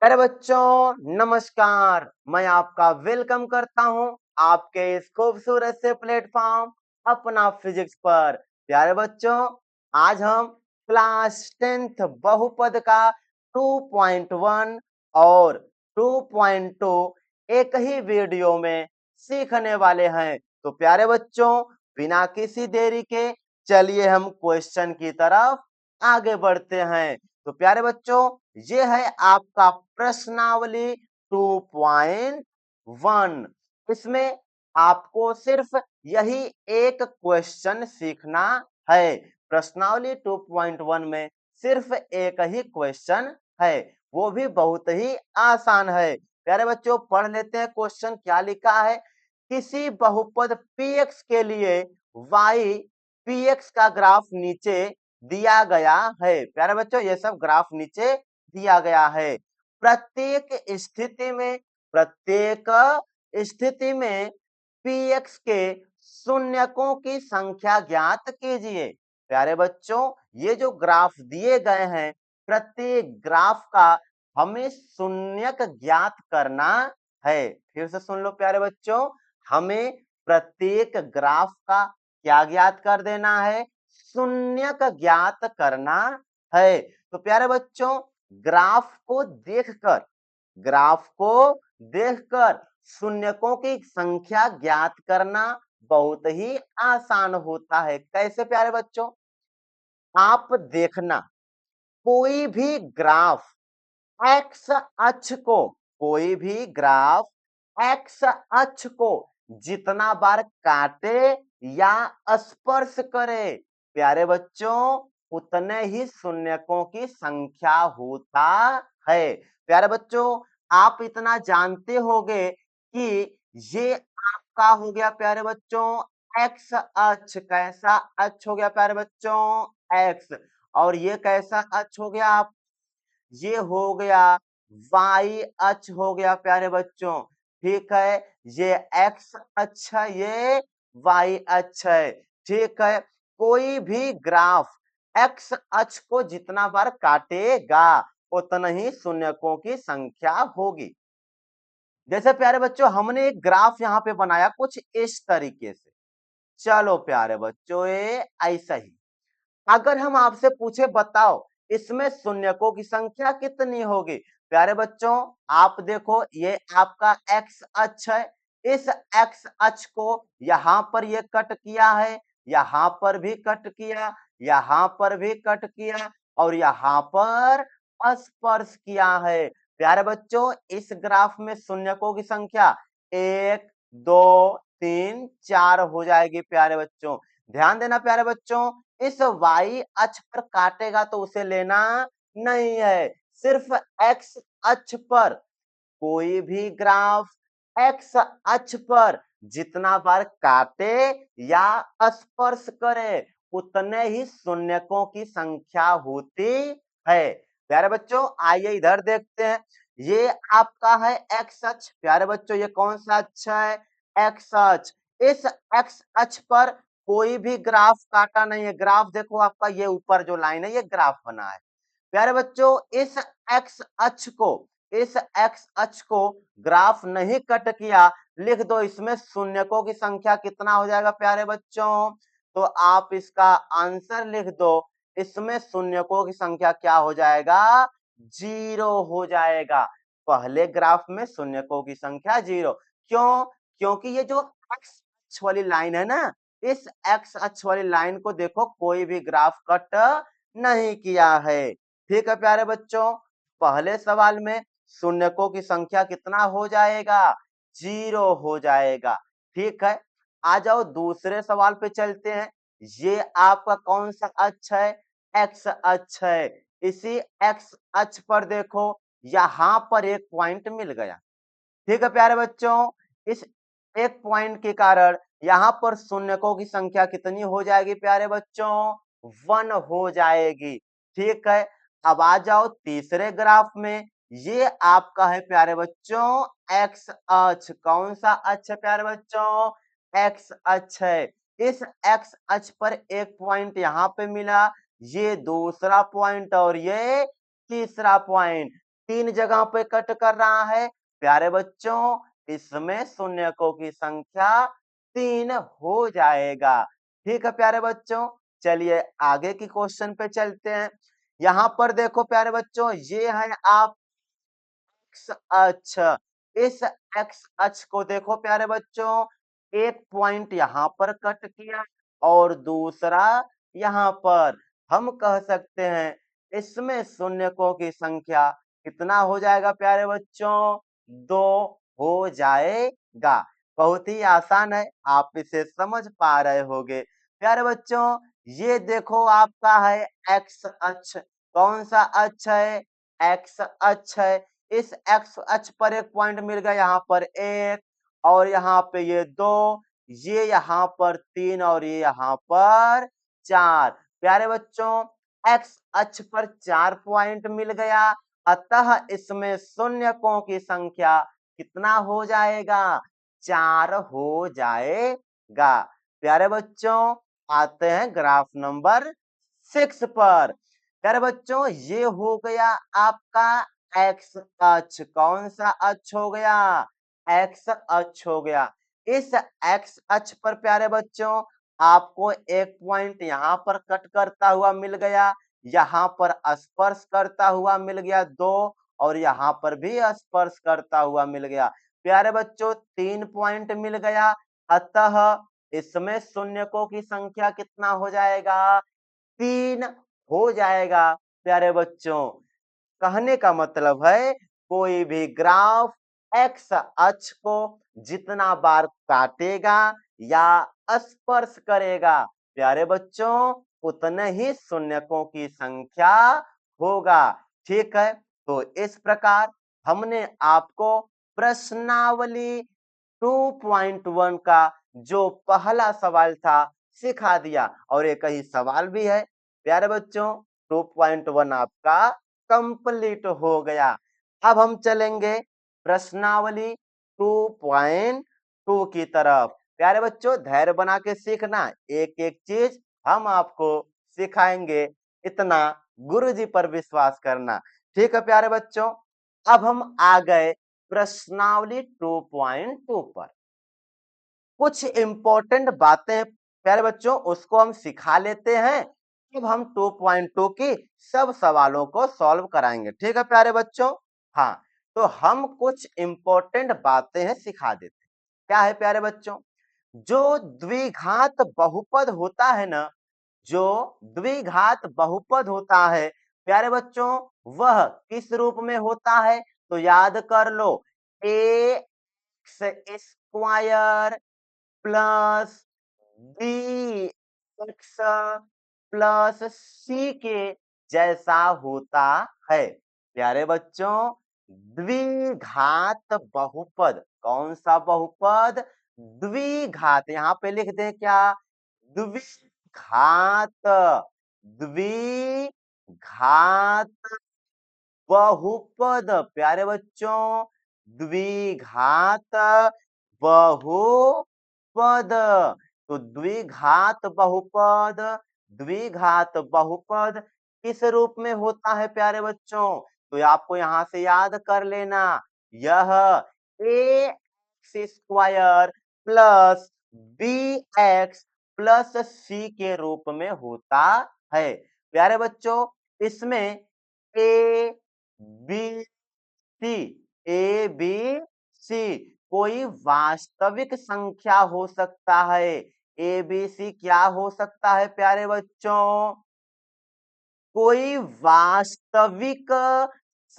अरे बच्चों नमस्कार। मैं आपका वेलकम करता हूं आपके इस खूबसूरत से प्लेटफॉर्म अपना फिजिक्स पर। प्यारे बच्चों, आज हम क्लास 10th बहुपद का 2.1 और 2.2 एक ही वीडियो में सीखने वाले हैं। तो प्यारे बच्चों, बिना किसी देरी के चलिए हम क्वेश्चन की तरफ आगे बढ़ते हैं। तो प्यारे बच्चों, ये है आपका प्रश्नावली 2.1। इसमें आपको सिर्फ यही एक क्वेश्चन सीखना है। प्रश्नावली 2.1 में सिर्फ एक ही क्वेश्चन है, वो भी बहुत ही आसान है। प्यारे बच्चों, पढ़ लेते हैं क्वेश्चन क्या लिखा है। किसी बहुपद px के लिए y px का ग्राफ नीचे दिया गया है। प्यारे बच्चों, ये सब ग्राफ नीचे दिया गया है। प्रत्येक स्थिति में px के शून्यकों की संख्या ज्ञात कीजिए। प्यारे बच्चों, ये जो ग्राफ दिए गए हैं, प्रत्येक ग्राफ का हमें शून्यक ज्ञात करना है। फिर से सुन लो प्यारे बच्चों, हमें प्रत्येक ग्राफ का क्या ज्ञात कर देना है? शून्यक ज्ञात करना है। तो प्यारे बच्चों, ग्राफ को देखकर शून्यकों की संख्या ज्ञात करना बहुत ही आसान होता है। कैसे प्यारे बच्चों? आप देखना, कोई भी ग्राफ एक्स अक्ष को कोई भी ग्राफ एक्स अक्ष को जितना बार काटे या स्पर्श करे, प्यारे बच्चों, उतने ही शून्यकों की संख्या होता है। प्यारे बच्चों, आप इतना जानते होंगे कि ये आपका हो गया प्यारे बच्चों एक्स अक्ष। कैसा अक्ष हो गया प्यारे बच्चों? एक्स। और ये कैसा अक्ष हो गया? ये हो गया वाई अक्ष हो गया प्यारे बच्चों। ठीक है, ये एक्स अक्ष है, ये वाई अक्ष है। ठीक है, कोई भी ग्राफ एक्स अक्ष को जितना बार काटेगा उतना ही शून्यकों की संख्या होगी। जैसे प्यारे बच्चों, हमने एक ग्राफ यहाँ पे बनाया कुछ इस तरीके से। चलो प्यारे बच्चों, ये ऐसा ही अगर हम आपसे पूछे बताओ इसमें शून्यकों की संख्या कितनी होगी? प्यारे बच्चों, आप देखो, ये आपका एक्स अक्ष है। इस एक्स अक्ष को यहाँ पर ये कट किया है, यहाँ पर भी कट किया, यहाँ पर भी कट किया और यहाँ पर स्पर्श किया है। प्यारे बच्चों, इस ग्राफ में शून्यकों की संख्या 1 2 3 4 हो जाएगी। प्यारे बच्चों, ध्यान देना प्यारे बच्चों, इस y अक्ष पर काटेगा तो उसे लेना नहीं है। सिर्फ x अक्ष पर कोई भी ग्राफ x अक्ष पर जितना बार काटे या स्पर्श करे उतने ही शून्यकों की संख्या होती है। प्यारे बच्चों, आइए इधर देखते हैं। ये आपका है x अक्ष। प्यारे बच्चों, ये कौन सा अक्ष है? x अक्ष। इस x अक्ष पर कोई भी ग्राफ काटा नहीं है। ग्राफ देखो, आपका ये ऊपर जो लाइन है ये ग्राफ बना है। प्यारे बच्चों, इस एक्स अक्ष को ग्राफ नहीं कट किया, लिख दो इसमें शून्यकों की संख्या कितना हो जाएगा प्यारे बच्चों? तो आप इसका आंसर लिख दो, इसमें शून्यकों की संख्या क्या हो जाएगा? 0 हो जाएगा। पहले ग्राफ में शून्यकों की संख्या 0। क्यों? क्योंकि ये जो एक्स अक्ष वाली लाइन है ना, इस एक्स अक्ष वाली लाइन को देखो, कोई भी ग्राफ कट नहीं किया है। ठीक है प्यारे बच्चों, पहले सवाल में शून्यकों की संख्या कितना हो जाएगा? 0 हो जाएगा। ठीक है, आ जाओ दूसरे सवाल पे चलते हैं। ये आपका कौन सा अक्ष है? एक्स अक्ष है। इसी एक्स अक्ष पर देखो, यहाँ पर एक पॉइंट मिल गया। ठीक है प्यारे बच्चों, इस एक पॉइंट के कारण यहाँ पर शून्यकों की संख्या कितनी हो जाएगी प्यारे बच्चों? 1 हो जाएगी। ठीक है, अब आ जाओ तीसरे ग्राफ में। ये आपका है प्यारे बच्चों एक्स अक्ष। कौन सा अक्ष है प्यारे बच्चों? एक्स अक्ष है। इस एक्स अक्ष पर एक पॉइंट यहाँ पे मिला, ये दूसरा पॉइंट और ये तीसरा पॉइंट। 3 जगह पे कट कर रहा है। प्यारे बच्चों, इसमें शून्यकों की संख्या 3 हो जाएगा। ठीक है प्यारे बच्चों, चलिए आगे की क्वेश्चन पे चलते हैं। यहाँ पर देखो प्यारे बच्चों, ये है आप एक्स अक्ष। इस एक्स अक्ष को देखो प्यारे बच्चों, एक पॉइंट यहाँ पर कट किया और दूसरा यहाँ पर। हम कह सकते हैं इसमें शून्यकों की संख्या कितना हो जाएगा प्यारे बच्चों? 2 हो जाएगा। बहुत ही आसान है, आप इसे समझ पा रहे होंगे। प्यारे बच्चों, ये देखो आपका है एक्स अक्ष। कौन सा अक्ष है? एक्स अक्ष है। इस एक्स अक्ष पर एक पॉइंट मिल गया, यहाँ पर 1 और यहाँ पे ये 2, ये यहाँ पर 3 और ये यहाँ पर 4। प्यारे बच्चों, एक्स अक्ष पर 4 पॉइंट मिल गया, अतः इसमें शून्यकों की संख्या कितना हो जाएगा? 4 हो जाएगा। प्यारे बच्चों, आते हैं ग्राफ नंबर 6 पर। प्यारे बच्चों, ये हो गया आपका एक्स अक्ष। कौन सा अक्ष हो गया? एक्स अक्ष हो गया। इस एक्स अक्ष पर प्यारे बच्चों, आपको एक पॉइंट यहाँ पर कट करता हुआ मिल गया, यहाँ पर स्पर्श करता हुआ मिल गया 2 और यहाँ पर भी स्पर्श करता हुआ मिल गया। प्यारे बच्चों, 3 पॉइंट मिल गया, अतः इसमें शून्यकों की संख्या कितना हो जाएगा? 3 हो जाएगा। प्यारे बच्चों, कहने का मतलब है कोई भी ग्राफ एक्स अक्ष को जितना बार काटेगा या स्पर्श करेगा, प्यारे बच्चों, उतने ही शून्यकों की संख्या होगा। ठीक है, तो इस प्रकार हमने आपको प्रश्नावली 2.1 का जो पहला सवाल था सिखा दिया और एक ही सवाल भी है। प्यारे बच्चों, 2.1 आपका कंप्लीट हो गया। अब हम चलेंगे प्रश्नावली 2.2 की तरफ। प्यारे बच्चों, धैर्य बना के सीखना, एक एक चीज हम आपको सिखाएंगे, इतना गुरुजी पर विश्वास करना। ठीक है प्यारे बच्चों, अब हम आ गए प्रश्नावली 2.2 पर। कुछ इंपॉर्टेंट बातें प्यारे बच्चों उसको हम सिखा लेते हैं, अब हम 2.2 की सब सवालों को सॉल्व कराएंगे। ठीक है प्यारे बच्चों, हाँ, तो हम कुछ इंपॉर्टेंट बातें हैं सिखा देते हैं। क्या है प्यारे बच्चों? जो द्विघात बहुपद होता है ना, जो द्विघात बहुपद होता है प्यारे बच्चों, वह किस रूप में होता है? तो याद कर लो, A X square plus B X plus C के जैसा होता है। प्यारे बच्चों, द्विघात बहुपद, कौन सा बहुपद? द्विघात। यहाँ पे लिख दे क्या? द्विघात। द्विघात बहुपद। प्यारे बच्चों, द्विघात बहुपद। तो द्विघात बहुपद, द्विघात बहुपद किस रूप में होता है प्यारे बच्चों? तो आपको यहां से याद कर लेना, यह A X square plus B X plus C के रूप में होता है। प्यारे बच्चों, इसमें A B C, A B C कोई वास्तविक संख्या हो सकता है। ए बी सी क्या हो सकता है प्यारे बच्चों? कोई वास्तविक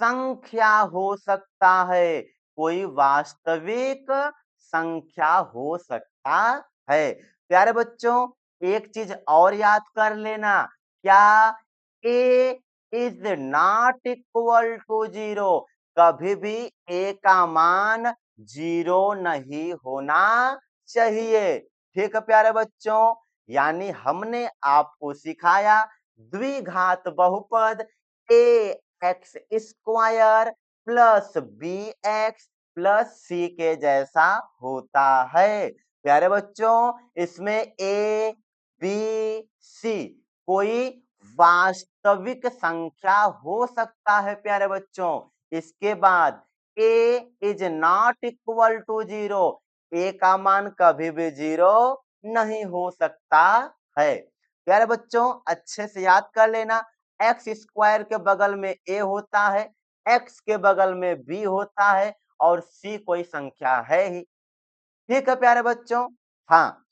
संख्या हो सकता है, कोई वास्तविक संख्या हो सकता है। प्यारे बच्चों, एक चीज और याद कर लेना, क्या? ए इज नॉट इक्वल टू 0। कभी भी ए का मान 0 नहीं होना चाहिए। ठीक है प्यारे बच्चों, यानी हमने आपको सिखाया द्विघात बहुपद A X square plus B X plus C के जैसा होता है। प्यारे बच्चों, इसमें ए बी सी कोई वास्तविक संख्या हो सकता है प्यारे बच्चों। इसके बाद ए इज नॉट इक्वल टू 0, ए का मान कभी भी 0 नहीं हो सकता है। प्यारे बच्चों अच्छे से याद कर लेना, एक्स स्क्वायर के बगल में ए होता है, एक्स के बगल में बी होता है और सी कोई संख्या है ही। ठीक है प्यारे बच्चों। हाँ,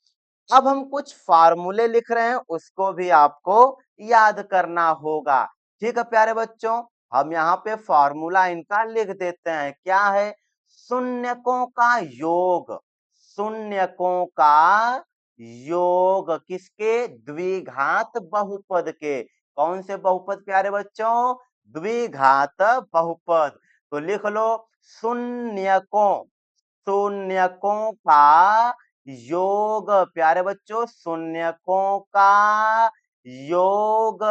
अब हम कुछ फार्मूले लिख रहे हैं, उसको भी आपको याद करना होगा। ठीक है प्यारे बच्चों, हम यहाँ पे फार्मूला इनका लिख देते हैं। क्या है? शून्यकों का योग। शून्यकों का योग किसके? द्विघात बहुपद के। कौन से बहुपद प्यारे बच्चों? द्विघात बहुपद। तो लिख लो शून्यकों, शून्यकों का योग। प्यारे बच्चों शून्यकों का योग,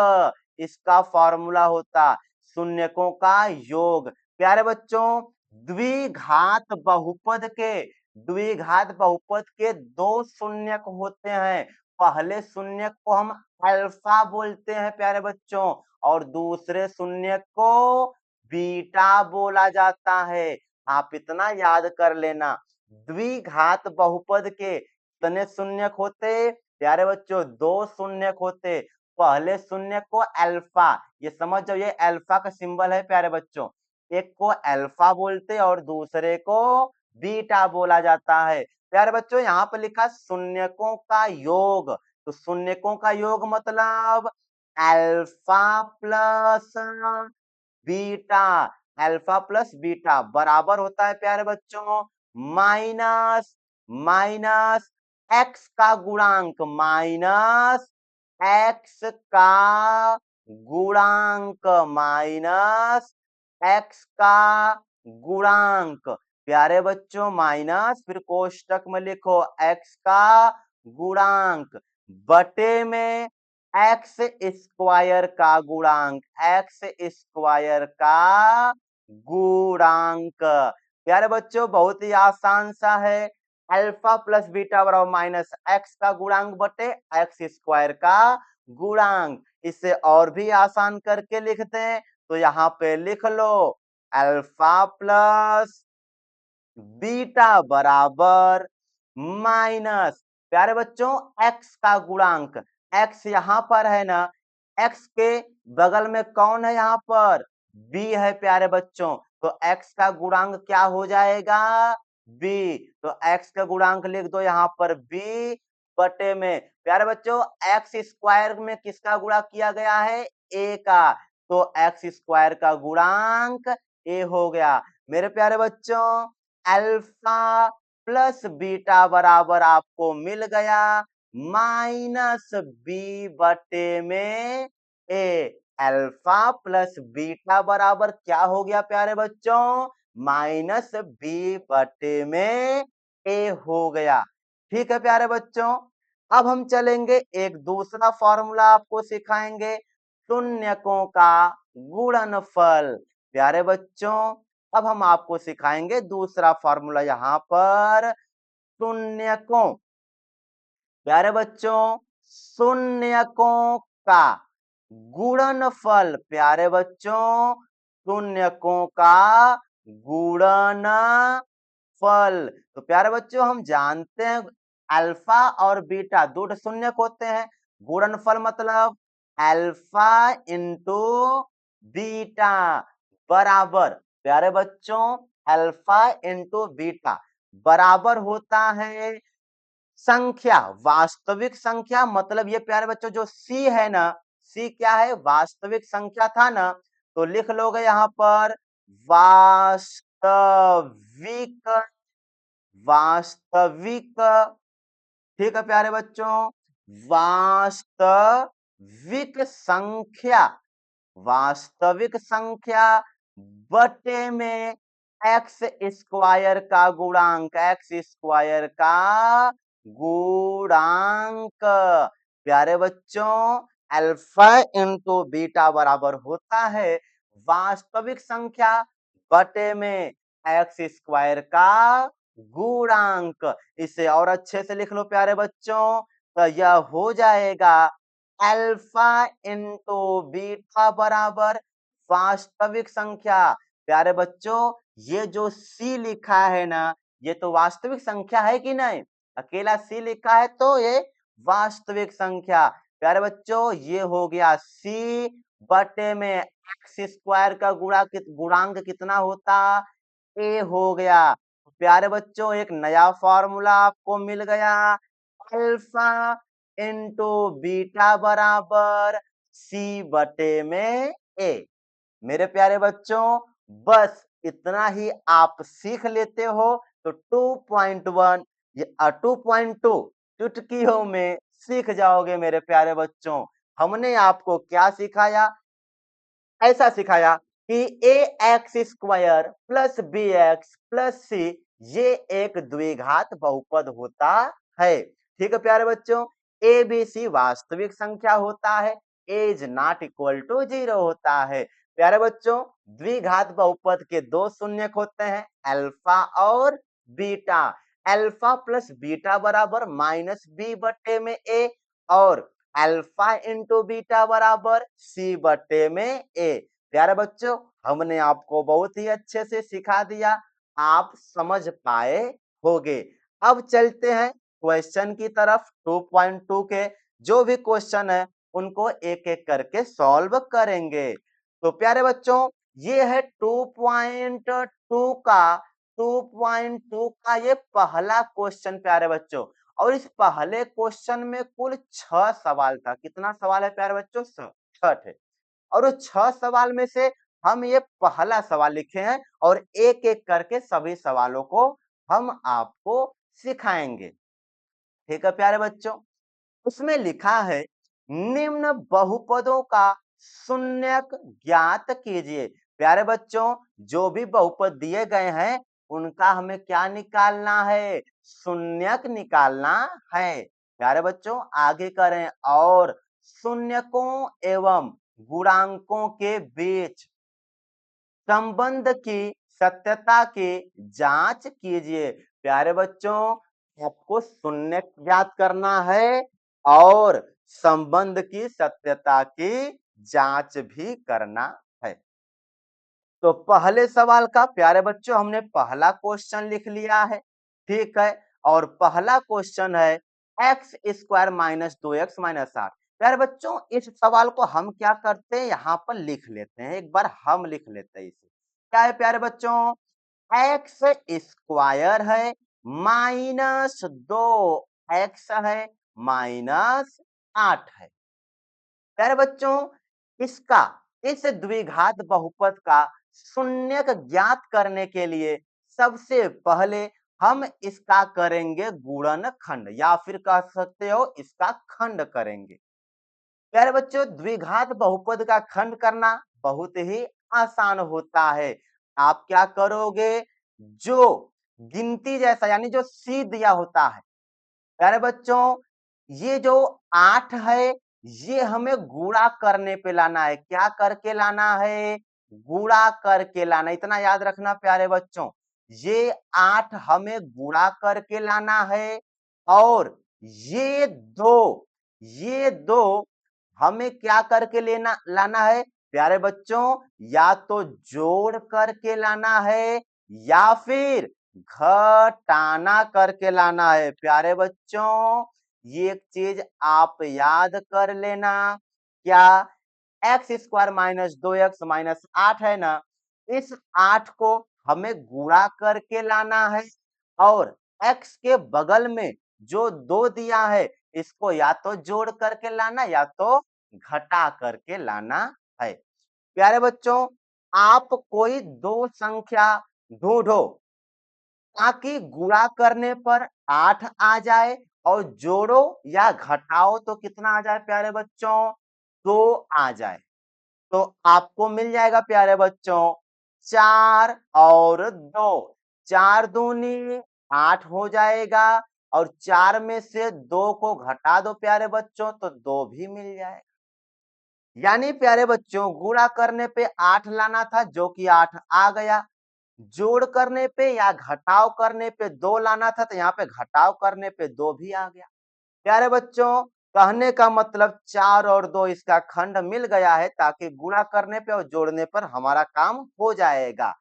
इसका फॉर्मूला होता शून्यकों का योग। प्यारे बच्चों द्विघात बहुपद के, द्विघात बहुपद के दो शून्यक होते हैं। पहले शून्यक को हम अल्फा बोलते हैं प्यारे बच्चों, और दूसरे शून्यक को बीटा बोला जाता है। आप इतना याद कर लेना, द्विघात बहुपद के कितने शून्यक होते प्यारे बच्चों? दो शून्यक होते। पहले शून्यक को अल्फा, ये समझ जाओ ये अल्फा का सिंबल है प्यारे बच्चों, एक को अल्फा बोलते और दूसरे को बीटा बोला जाता है। प्यारे बच्चों यहाँ पर लिखा शून्यकों का योग, तो शून्यकों का योग मतलब alpha plus beta, alpha plus beta बराबर होता है प्यारे बच्चों माइनस, माइनस एक्स का गुणांक, माइनस एक्स का गुणांक, माइनस एक्स का गुणांक। प्यारे बच्चों माइनस फिर कोष्टक में लिखो एक्स का गुणांक बटे में एक्स स्क्वायर का गुणांक, एक्स स्क्वायर का गुणांक। प्यारे बच्चों बहुत ही आसान सा है, अल्फा प्लस बीटा बराबर माइनस एक्स का गुणांक बटे एक्स स्क्वायर का गुणांक। इसे और भी आसान करके लिखते हैं, तो यहाँ पे लिख लो अल्फा प्लस बीटा बराबर माइनस, प्यारे बच्चों एक्स का गुणांक, एक्स यहाँ पर है ना, एक्स के बगल में कौन है यहाँ पर? बी है प्यारे बच्चों, तो एक्स का गुणांक क्या हो जाएगा? बी। तो एक्स का गुणांक लिख दो यहाँ पर बी बटे में, प्यारे बच्चों एक्स स्क्वायर में किसका गुणा किया गया है? ए का, तो एक्स स्क्वायर का गुणांक ए हो गया। मेरे प्यारे बच्चों अल्फा प्लस बीटा बराबर आपको मिल गया माइनस बी बटे में ए। अल्फा प्लस बीटा बराबर क्या हो गया प्यारे बच्चों? माइनस बी बटे में ए हो गया। ठीक है प्यारे बच्चों, अब हम चलेंगे एक दूसरा फॉर्मूला आपको सिखाएंगे, शून्यकों का गुणनफल। प्यारे बच्चों अब हम आपको सिखाएंगे दूसरा फॉर्मूला यहाँ पर शून्यकों। प्यारे बच्चों शून्यकों का गुणनफल, प्यारे बच्चों शून्यकों का गुणनफल। तो प्यारे बच्चों हम जानते हैं अल्फा और बीटा दो शून्यक होते हैं, गुणनफल मतलब अल्फा इंटू बीटा बराबर, प्यारे बच्चों अल्फा इंटू बीटा बराबर होता है संख्या, वास्तविक संख्या, मतलब ये प्यारे बच्चों जो सी है ना, सी क्या है? वास्तविक संख्या था ना, तो लिख लोगे यहाँ पर वास्तविक, वास्तविक। ठीक है प्यारे बच्चों वास्तविक संख्या, वास्तविक संख्या बटे में एक्स स्क्वायर का गुणांक, एक्स स्क्वायर का गुणांक। प्यारे बच्चों अल्फा इंटू बीटा बराबर होता है वास्तविक संख्या बटे में एक्स स्क्वायर का गुणांक। इसे और अच्छे से लिख लो प्यारे बच्चों, तो यह हो जाएगा अल्फा इंटू बीटा बराबर वास्तविक संख्या। प्यारे बच्चों ये जो सी लिखा है ना, ये तो वास्तविक संख्या है कि नहीं? अकेला सी लिखा है तो ये वास्तविक संख्या। प्यारे बच्चों ये हो गया सी बटे में एक्स स्क्वायर का गुणांक कितना होता? ए हो गया। प्यारे बच्चों एक नया फॉर्मूला आपको मिल गया, अल्फा इंटू बीटा बराबर सी बटे में ए। मेरे प्यारे बच्चों बस इतना ही आप सीख लेते हो तो 2.1 ये 2.2 चुटकियों में सीख जाओगे मेरे प्यारे बच्चों। हमने आपको क्या सिखाया? ऐसा सिखाया कि A X square plus B X plus C ये एक द्विघात बहुपद होता है। ठीक है प्यारे बच्चों, ए बी सी वास्तविक संख्या होता है, ए इज नॉट इक्वल टू 0 होता है। प्यारे बच्चों द्विघात बहुपद के दो शून्यक होते हैं, अल्फा और बीटा। अल्फा प्लस बीटा बराबर माइनस बी बटे में ए और अल्फा इंटू बीटा बराबर सी बटे में ए। प्यारे बच्चों हमने आपको बहुत ही अच्छे से सिखा दिया, आप समझ पाए होगे। अब चलते हैं क्वेश्चन की तरफ। 2.2 के जो भी क्वेश्चन है उनको एक एक करके सॉल्व करेंगे। तो प्यारे बच्चों ये है 2.2 का ये पहला क्वेश्चन प्यारे बच्चों। और इस पहले क्वेश्चन में कुल 6 सवाल था। कितना सवाल है प्यारे बच्चों? 6 थे। और उस 6 सवाल में से हम ये पहला सवाल लिखे हैं और एक एक करके सभी सवालों को हम आपको सिखाएंगे। ठीक है प्यारे बच्चों, उसमें लिखा है निम्न बहुपदों का शून्यक ज्ञात कीजिए। प्यारे बच्चों जो भी बहुपद दिए गए हैं उनका हमें क्या निकालना है? शून्यक निकालना है। प्यारे बच्चों आगे करें, और शून्यकों एवं गुणांकों के बीच संबंध की सत्यता की जांच कीजिए। प्यारे बच्चों आपको शून्य ज्ञात करना है और संबंध की सत्यता की जांच भी करना है। तो पहले सवाल का प्यारे बच्चों हमने पहला क्वेश्चन लिख लिया है, ठीक है। और पहला क्वेश्चन है x square minus 2x minus 8। प्यारे बच्चों इस सवाल को हम क्या करते हैं, यहाँ पर लिख लेते हैं, एक बार हम लिख लेते हैं इसे। क्या है प्यारे बच्चों? एक्स स्क्वायर है माइनस 2x है माइनस 8 है। प्यारे बच्चों इसका इस द्विघात बहुपद का शून्यक ज्ञात करने के लिए सबसे पहले हम इसका करेंगे गुणनखंड, या फिर कह सकते हो इसका खंड करेंगे। प्यारे बच्चों द्विघात बहुपद का खंड करना बहुत ही आसान होता है। आप क्या करोगे, जो गिनती जैसा यानी जो सी दिया होता है, प्यारे बच्चों ये जो 8 है ये हमें गुणा करने पे लाना है। क्या करके लाना है? गुणा करके लाना। इतना याद रखना प्यारे बच्चों, ये 8 हमें गुणा करके लाना है और ये दो हमें क्या करके लाना है प्यारे बच्चों? या तो जोड़ करके लाना है या फिर घटाना करके लाना है। प्यारे बच्चों ये एक चीज आप याद कर लेना, क्या x square minus 2x minus 8 है ना, इस 8 को हमें गुणा करके लाना है और x के बगल में जो 2 दिया है इसको या तो जोड़ करके लाना या तो घटा करके लाना है। प्यारे बच्चों आप कोई दो संख्या ढूंढो ताकि गुणा करने पर 8 आ जाए और जोड़ो या घटाओ तो कितना आ जाए प्यारे बच्चों? 2 आ जाए। तो आपको मिल जाएगा प्यारे बच्चों 4 और 2, 4 दूनी 8 हो जाएगा और 4 में से 2 को घटा दो प्यारे बच्चों तो 2 भी मिल जाएगा। यानी प्यारे बच्चों गुणा करने पे 8 लाना था जो कि 8 आ गया, जोड़ करने पे या घटाव करने पे 2 लाना था तो यहाँ पे घटाव करने पे 2 भी आ गया। प्यारे बच्चों कहने का मतलब 4 और 2 इसका खंड मिल गया है ताकि गुणा करने पे और जोड़ने पर हमारा काम हो जाएगा।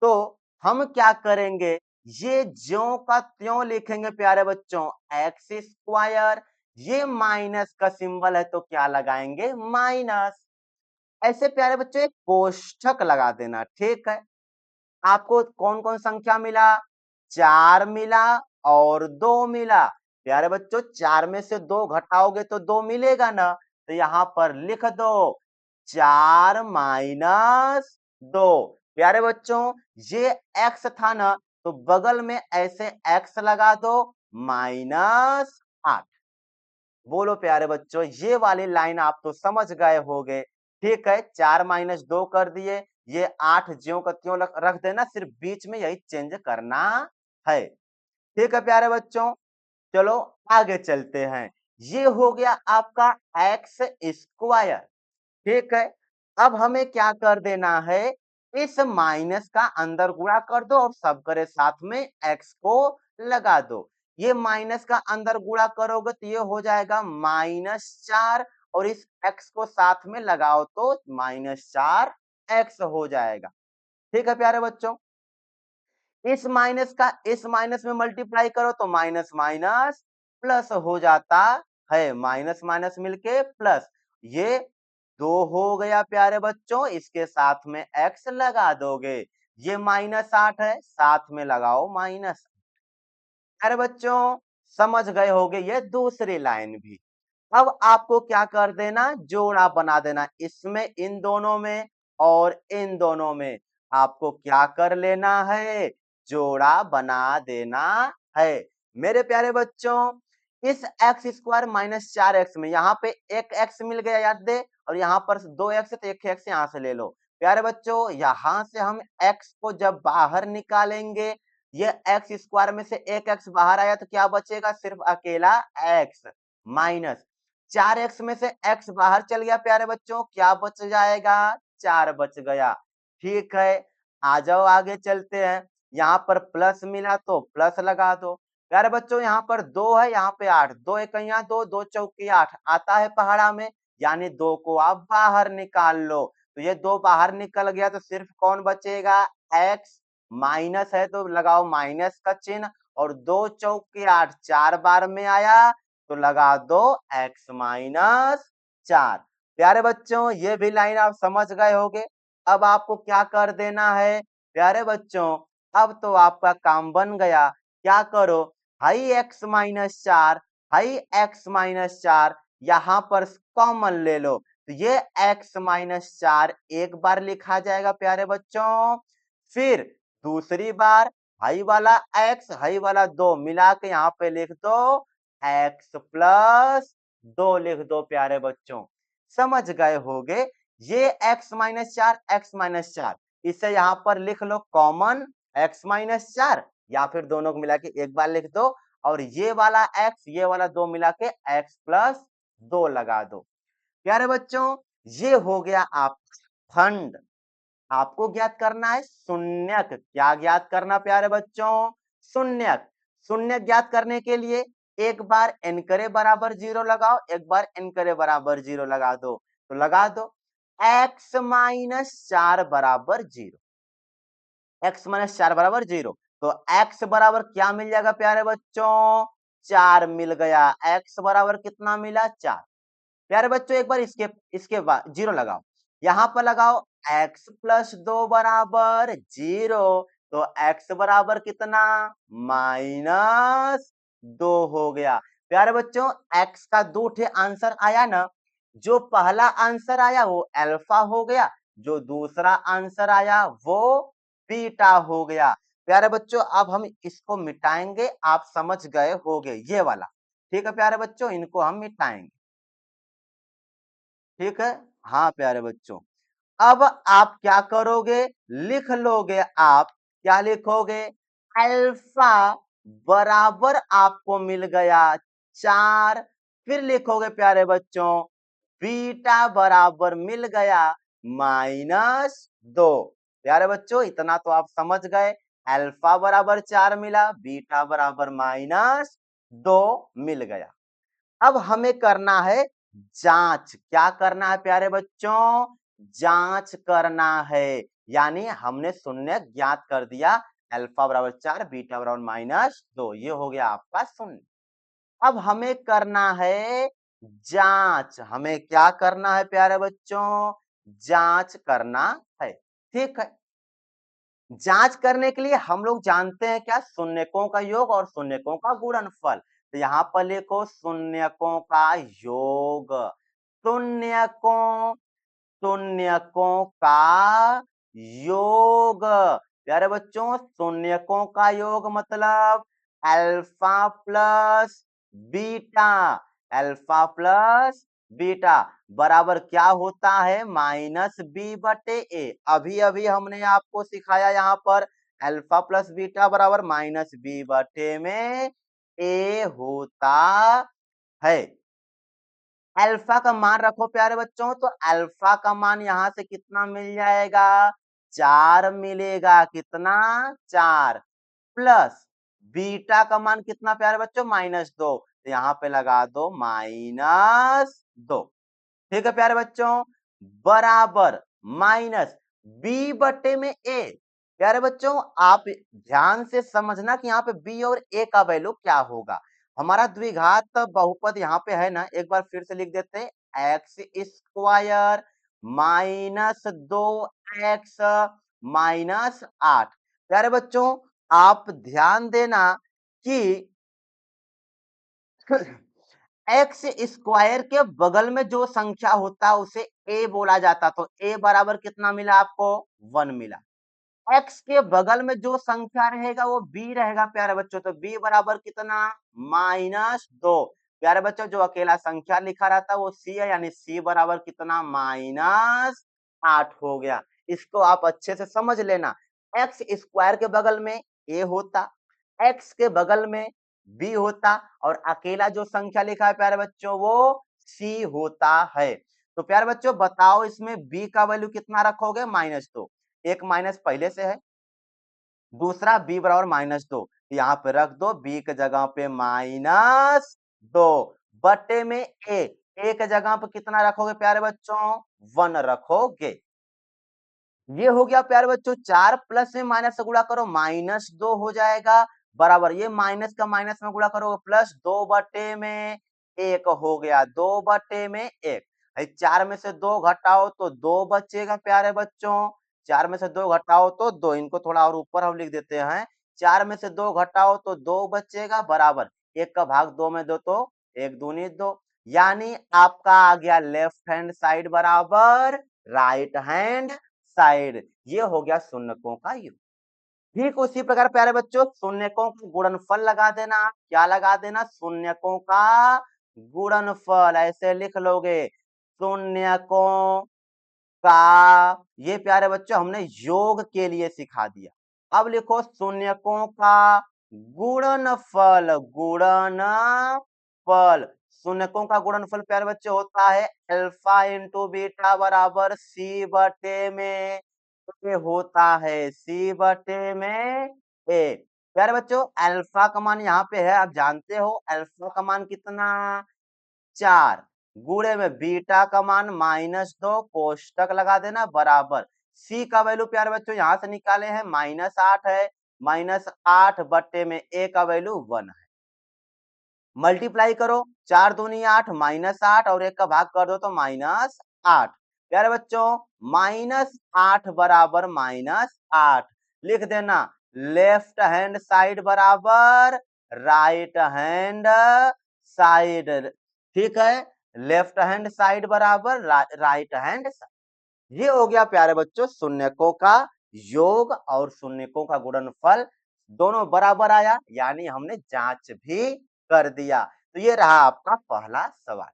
तो हम क्या करेंगे, ये ज्यों का त्यों लिखेंगे प्यारे बच्चों, एक्स स्क्वायर, ये माइनस का सिंबल है तो क्या लगाएंगे, माइनस। ऐसे प्यारे बच्चों एक कोष्ठक लगा देना, ठीक है। आपको कौन कौन संख्या मिला, 4 मिला और 2 मिला। प्यारे बच्चों 4 में से 2 घटाओगे तो 2 मिलेगा ना, तो यहां पर लिख दो 4 माइनस 2। प्यारे बच्चों ये x था ना, तो बगल में ऐसे x लगा दो, -8। बोलो प्यारे बच्चों, ये वाली लाइन आप तो समझ गए होगे, ठीक है। 4 माइनस 2 कर दिए, ये 8 ज्यों का त्यों रख देना, सिर्फ बीच में यही चेंज करना है, ठीक है प्यारे बच्चों। चलो आगे चलते हैं। ये हो गया आपका एक्स स्क्वायर, ठीक है। अब हमें क्या कर देना है, इस माइनस का अंदर गुणा कर दो और सब करे साथ में एक्स को लगा दो। ये माइनस का अंदर गुणा करोगे तो ये हो जाएगा -4 और इस एक्स को साथ में लगाओ तो -4 एक्स हो जाएगा, ठीक है प्यारे बच्चों। इस माइनस का इस माइनस में मल्टीप्लाई करो तो माइनस माइनस प्लस हो जाता है, माइनस माइनस मिलके प्लस। ये 2 हो गया प्यारे बच्चों, इसके साथ में x लगा दोगे, ये -8 है, साथ में लगाओ माइनस। अरे बच्चों समझ गए होगे ये दूसरी लाइन भी। अब आपको क्या कर देना, जोड़ा बना देना, इसमें इन दोनों में और इन दोनों में आपको क्या कर लेना है, जोड़ा बना देना है। मेरे प्यारे बच्चों इस एक्स स्क्वायर -4x में यहाँ पे एक x मिल गया याद दे, और यहाँ पर 2x है तो एक x यहाँ से ले लो। प्यारे बच्चों यहाँ से हम x को जब बाहर निकालेंगे, ये एक्स स्क्वायर में से एक x बाहर आया तो क्या बचेगा, सिर्फ अकेला x माइनस 4x में से x बाहर चल गया प्यारे बच्चों, क्या बच जाएगा, 4 बच गया, ठीक है। आ जाओ आगे चलते हैं। यहाँ पर प्लस मिला तो प्लस लगा दो। प्यारे बच्चों यहाँ पर 2 है, यहाँ पे 8, 2 एकैया 2, 2 चौकी 8 आता है पहाड़ा में, यानी 2 को आप बाहर निकाल लो, तो ये 2 बाहर निकल गया तो सिर्फ कौन बचेगा, x, माइनस है तो लगाओ माइनस का चिन्ह, और 2 चौकी 8 4 बार में आया तो लगा दो x-4। प्यारे बच्चों ये भी लाइन आप समझ गए होंगे। अब आपको क्या कर देना है प्यारे बच्चों, अब तो आपका काम बन गया। क्या करो, हाई x-4, हाई x-4 यहाँ पर कॉमन ले लो, तो ये x-4 एक बार लिखा जाएगा प्यारे बच्चों, फिर दूसरी बार हाई वाला x हाई वाला 2 मिला के यहाँ पे लिख दो x+2 लिख दो प्यारे बच्चों, समझ गए होगे। ये x-4 इसे यहाँ पर लिख लो कॉमन x-4, या फिर दोनों को मिला के एक बार लिख दो, और ये वाला x ये वाला 2 मिला के x+2 लगा दो। प्यारे बच्चों ये हो गया आप खंड। आपको ज्ञात करना है शून्यक, क्या ज्ञात करना प्यारे बच्चों, शून्यक। शून्यक ज्ञात करने के लिए एक बार n करे बराबर 0 लगाओ, एक बार n करे बराबर 0 लगा दो, तो लगा दो x-4 बराबर 0, x-4 बराबर 0, तो x बराबर क्या मिल जाएगा प्यारे बच्चों, 4 मिल गया। x बराबर कितना मिला, 4। प्यारे बच्चों एक बार इसके इसके बाद 0 लगाओ, यहाँ पर लगाओ x+2 बराबर 0, तो x बराबर कितना, -2 हो गया। प्यारे बच्चों x का 2 ठे आंसर आया ना, जो पहला आंसर आया वो अल्फा हो गया, जो दूसरा आंसर आया वो बीटा हो गया। प्यारे बच्चों अब हम इसको मिटाएंगे, आप समझ गए होगे ये वाला, ठीक है प्यारे बच्चों, इनको हम मिटाएंगे, ठीक है। हाँ प्यारे बच्चों अब आप क्या करोगे, लिख लोगे, आप क्या लिखोगे, अल्फा बराबर आपको मिल गया 4, फिर लिखोगे प्यारे बच्चों बीटा बराबर मिल गया -2। प्यारे बच्चों इतना तो आप समझ गए, अल्फा बराबर 4 मिला, बीटा बराबर -2 मिल गया। अब हमें करना है जांच। क्या करना है प्यारे बच्चों? जांच करना है। यानी हमने शून्य ज्ञात कर दिया, अल्फा बराबर 4, बीटा बराबर -2, ये हो गया आपका शून्य। अब हमें करना है जांच। हमें क्या करना है प्यारे बच्चों? जांच करना है। ठीक है, जांच करने के लिए हम लोग जानते हैं क्या? शून्यकों का योग और शून्यकों का गुणनफल। तो यहाँ पर लिखो शून्यकों का योग। शून्यकों शून्यकों का योग। प्यारे बच्चों, शून्यकों का योग मतलब alpha plus beta. Alpha plus beta बराबर क्या होता है? -b/a। अभी अभी हमने आपको सिखाया यहाँ पर अल्फा प्लस बीटा बराबर -b/a में a होता है। अल्फा का मान रखो प्यारे बच्चों, तो अल्फा का मान यहाँ से कितना मिल जाएगा? 4 मिलेगा। कितना? 4 प्लस बीटा का मान कितना प्यारे बच्चों? -2। तो यहाँ पे लगा दो -2। ठीक है प्यारे बच्चों, बराबर माइनस बी बटे में ए। प्यारे बच्चों, आप ध्यान से समझना कि यहाँ पे बी और ए का वैल्यू क्या होगा। हमारा द्विघात बहुपद यहाँ पे है ना, एक बार फिर से लिख देते हैं। X square -2x -8। प्यारे बच्चों, आप ध्यान देना कि एक्स स्क्वायर के बगल में जो संख्या होता है उसे ए बोला जाता, तो ए बराबर कितना मिला आपको? 1 मिला। एक्स के बगल में जो संख्या रहेगा वो बी रहेगा प्यारे बच्चों, तो बी बराबर कितना? -2। प्यारे बच्चों, जो अकेला संख्या लिखा रहता है वो सी है, यानी सी बराबर कितना? -8 हो गया। इसको आप अच्छे से समझ लेना। एक्स स्क्वायर के बगल में ए होता, एक्स के बगल में बी होता, और अकेला जो संख्या लिखा है प्यारे बच्चों वो सी होता है। तो प्यारे बच्चों बताओ, इसमें बी का वैल्यू कितना रखोगे? -2। एक माइनस पहले से है, दूसरा बी बराबर -2, यहाँ पे रख दो बी के जगह पे -2 बटे में ए। ए के जगह पे कितना रखोगे प्यारे बच्चों? 1 रखोगे। ये हो गया प्यारे बच्चों। 4 प्लस में माइनस से गुणा करो, -2 हो जाएगा, बराबर ये माइनस का माइनस में गुणा करोगे प्लस 2 बटे में 1 हो गया। 2 बटे में 1। 4 में से 2 घटाओ तो 2 बचेगा प्यारे बच्चों। 4 में से 2 घटाओ तो 2, इनको थोड़ा और ऊपर हम लिख देते हैं। 4 में से 2 घटाओ तो 2 बचेगा, बराबर 1 का भाग 2 में दो तो 1 दूनी 2, यानी आपका आ गया लेफ्ट हैंड साइड बराबर राइट हैंड साइड। ये हो गया शून्यकों का योग। ठीक उसी प्रकार प्यारे बच्चों, शून्यकों का गुणनफल लगा देना। क्या लगा देना? शून्यकों का गुणनफल। ऐसे लिख लोगे शून्यकों का, ये प्यारे बच्चों हमने योग के लिए सिखा दिया। अब लिखो शून्यकों का गुणनफल। गुणनफल, शून्यकों का गुणनफल प्यारे बच्चे होता है अल्फा इंटू बीटा बराबर सी बटे में ए होता है। सी बटे में ए। प्यारे बच्चों, अल्फा का मान यहाँ पे है, आप जानते हो अल्फा का मान कितना? 4 गुणे में बीटा का मान -2, कोष्टक लगा देना, बराबर सी का वैल्यू प्यारे बच्चों यहाँ से निकाले हैं -8 है, -8 बटे में ए का वैल्यू 1 है। मल्टीप्लाई करो, 4 दूनी 8, -8 और 1 का भाग कर दो तो -8। प्यारे बच्चों, -8 बराबर -8 लिख देना। लेफ्ट हैंड साइड बराबर राइट हैंड साइड। ठीक है, लेफ्ट हैंड साइड बराबर राइट हैंड साइड। ये हो गया प्यारे बच्चों शून्यकों का योग और शून्यकों का गुणनफल दोनों बराबर आया, यानी हमने जांच भी कर दिया। तो ये रहा आपका पहला सवाल।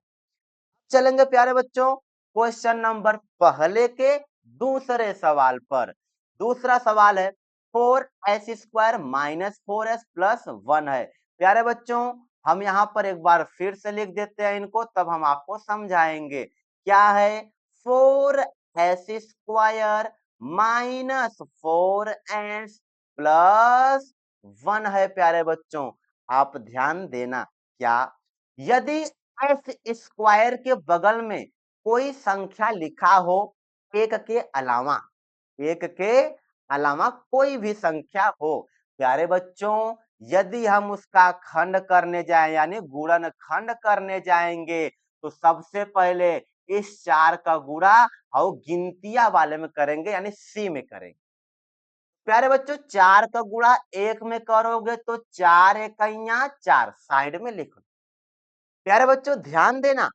चलेंगे प्यारे बच्चों क्वेश्चन नंबर पहले के दूसरे सवाल पर। दूसरा सवाल है 4s² -4s+1 है। प्यारे बच्चों, हम यहाँ पर एक बार फिर से लिख देते हैं इनको, तब हम आपको समझाएंगे। क्या है? 4s² -4s+1 है प्यारे बच्चों। आप ध्यान देना, क्या यदि एस स्क्वायर के बगल में कोई संख्या लिखा हो एक के अलावा, एक के अलावा कोई भी संख्या हो। प्यारे बच्चों, यदि हम उसका खंड करने जाएं यानी गुणन खंड करने जाएंगे तो सबसे पहले इस 4 का गुणा और गिनतिया वाले में करेंगे यानी सी में करेंगे। प्यारे बच्चों, 4 का गुणा 1 में करोगे तो 4 इकाइयां 4 साइड में लिख लो। प्यारे बच्चों ध्यान देना,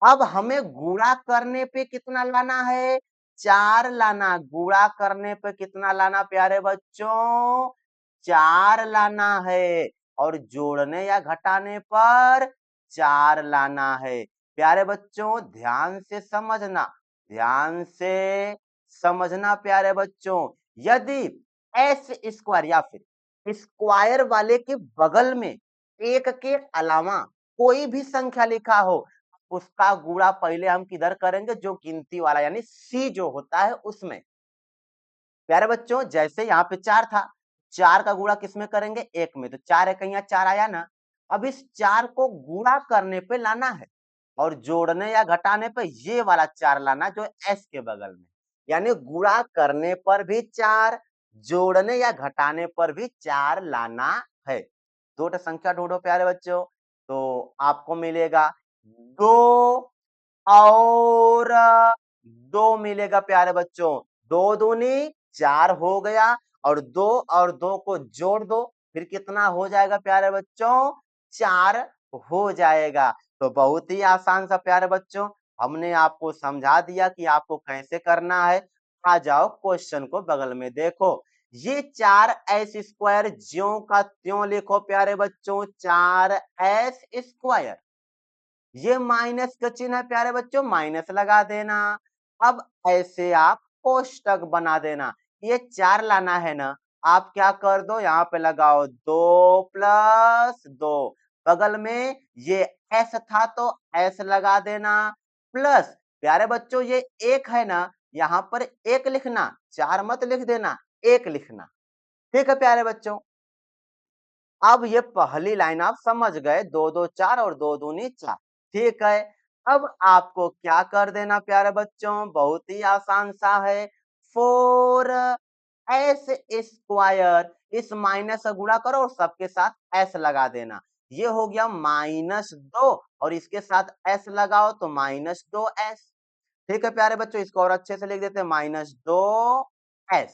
अब हमें गुणा करने पे कितना लाना है? 4 लाना। गुणा करने पे कितना लाना प्यारे बच्चों? 4 लाना है। और जोड़ने या घटाने पर 4 लाना है। प्यारे बच्चों ध्यान से समझना, ध्यान से समझना प्यारे बच्चों। यदि एस स्क्वायर या फिर स्क्वायर वाले के बगल में एक के अलावा कोई भी संख्या लिखा हो, उसका गुणा पहले हम किधर करेंगे? जो गिनती वाला यानी सी जो होता है उसमें। प्यारे बच्चों जैसे यहाँ पे 4 था, 4 का गुणा किसमें करेंगे? 1 में, तो 4 इकाइयां 4 आया ना। अब इस 4 को गुणा करने पे लाना है और जोड़ने या घटाने पे ये वाला 4 लाना जो एस के बगल में, यानी गुणा करने पर भी 4, जोड़ने या घटाने पर भी 4 लाना है। दो संख्या ढूंढो प्यारे बच्चों, तो आपको मिलेगा 2 और 2 मिलेगा प्यारे बच्चों। 2 दूनी 4 हो गया और 2 को जोड़ दो, फिर कितना हो जाएगा प्यारे बच्चों? 4 हो जाएगा। तो बहुत ही आसान सा प्यारे बच्चों, हमने आपको समझा दिया कि आपको कैसे करना है। आ जाओ क्वेश्चन को बगल में देखो। ये 4 एस स्क्वायर ज्यों का त्यों लिखो प्यारे बच्चों, 4 एस स्क्वायर। ये माइनस का चिन्ह है प्यारे बच्चों, माइनस लगा देना। अब ऐसे आप कोष्टक बना देना। ये 4 लाना है ना, आप क्या कर दो, यहाँ पे लगाओ 2 प्लस 2, बगल में ये एस था तो एस लगा देना, प्लस प्यारे बच्चों ये 1 है ना, यहाँ पर 1 लिखना, 4 मत लिख देना, 1 लिखना। ठीक है प्यारे बच्चों, अब ये पहली लाइन आप समझ गए, 2 2 4 और 2 दूनी 4। ठीक है, अब आपको क्या कर देना प्यारे बच्चों, बहुत ही आसान सा है। 4 एस स्क्वायर, इस माइनस से गुणा करो और सबके साथ एस लगा देना। ये हो गया -2 और इसके साथ एस लगाओ तो -2s। ठीक है प्यारे बच्चों, इसको और अच्छे से लिख देते हैं, -2s।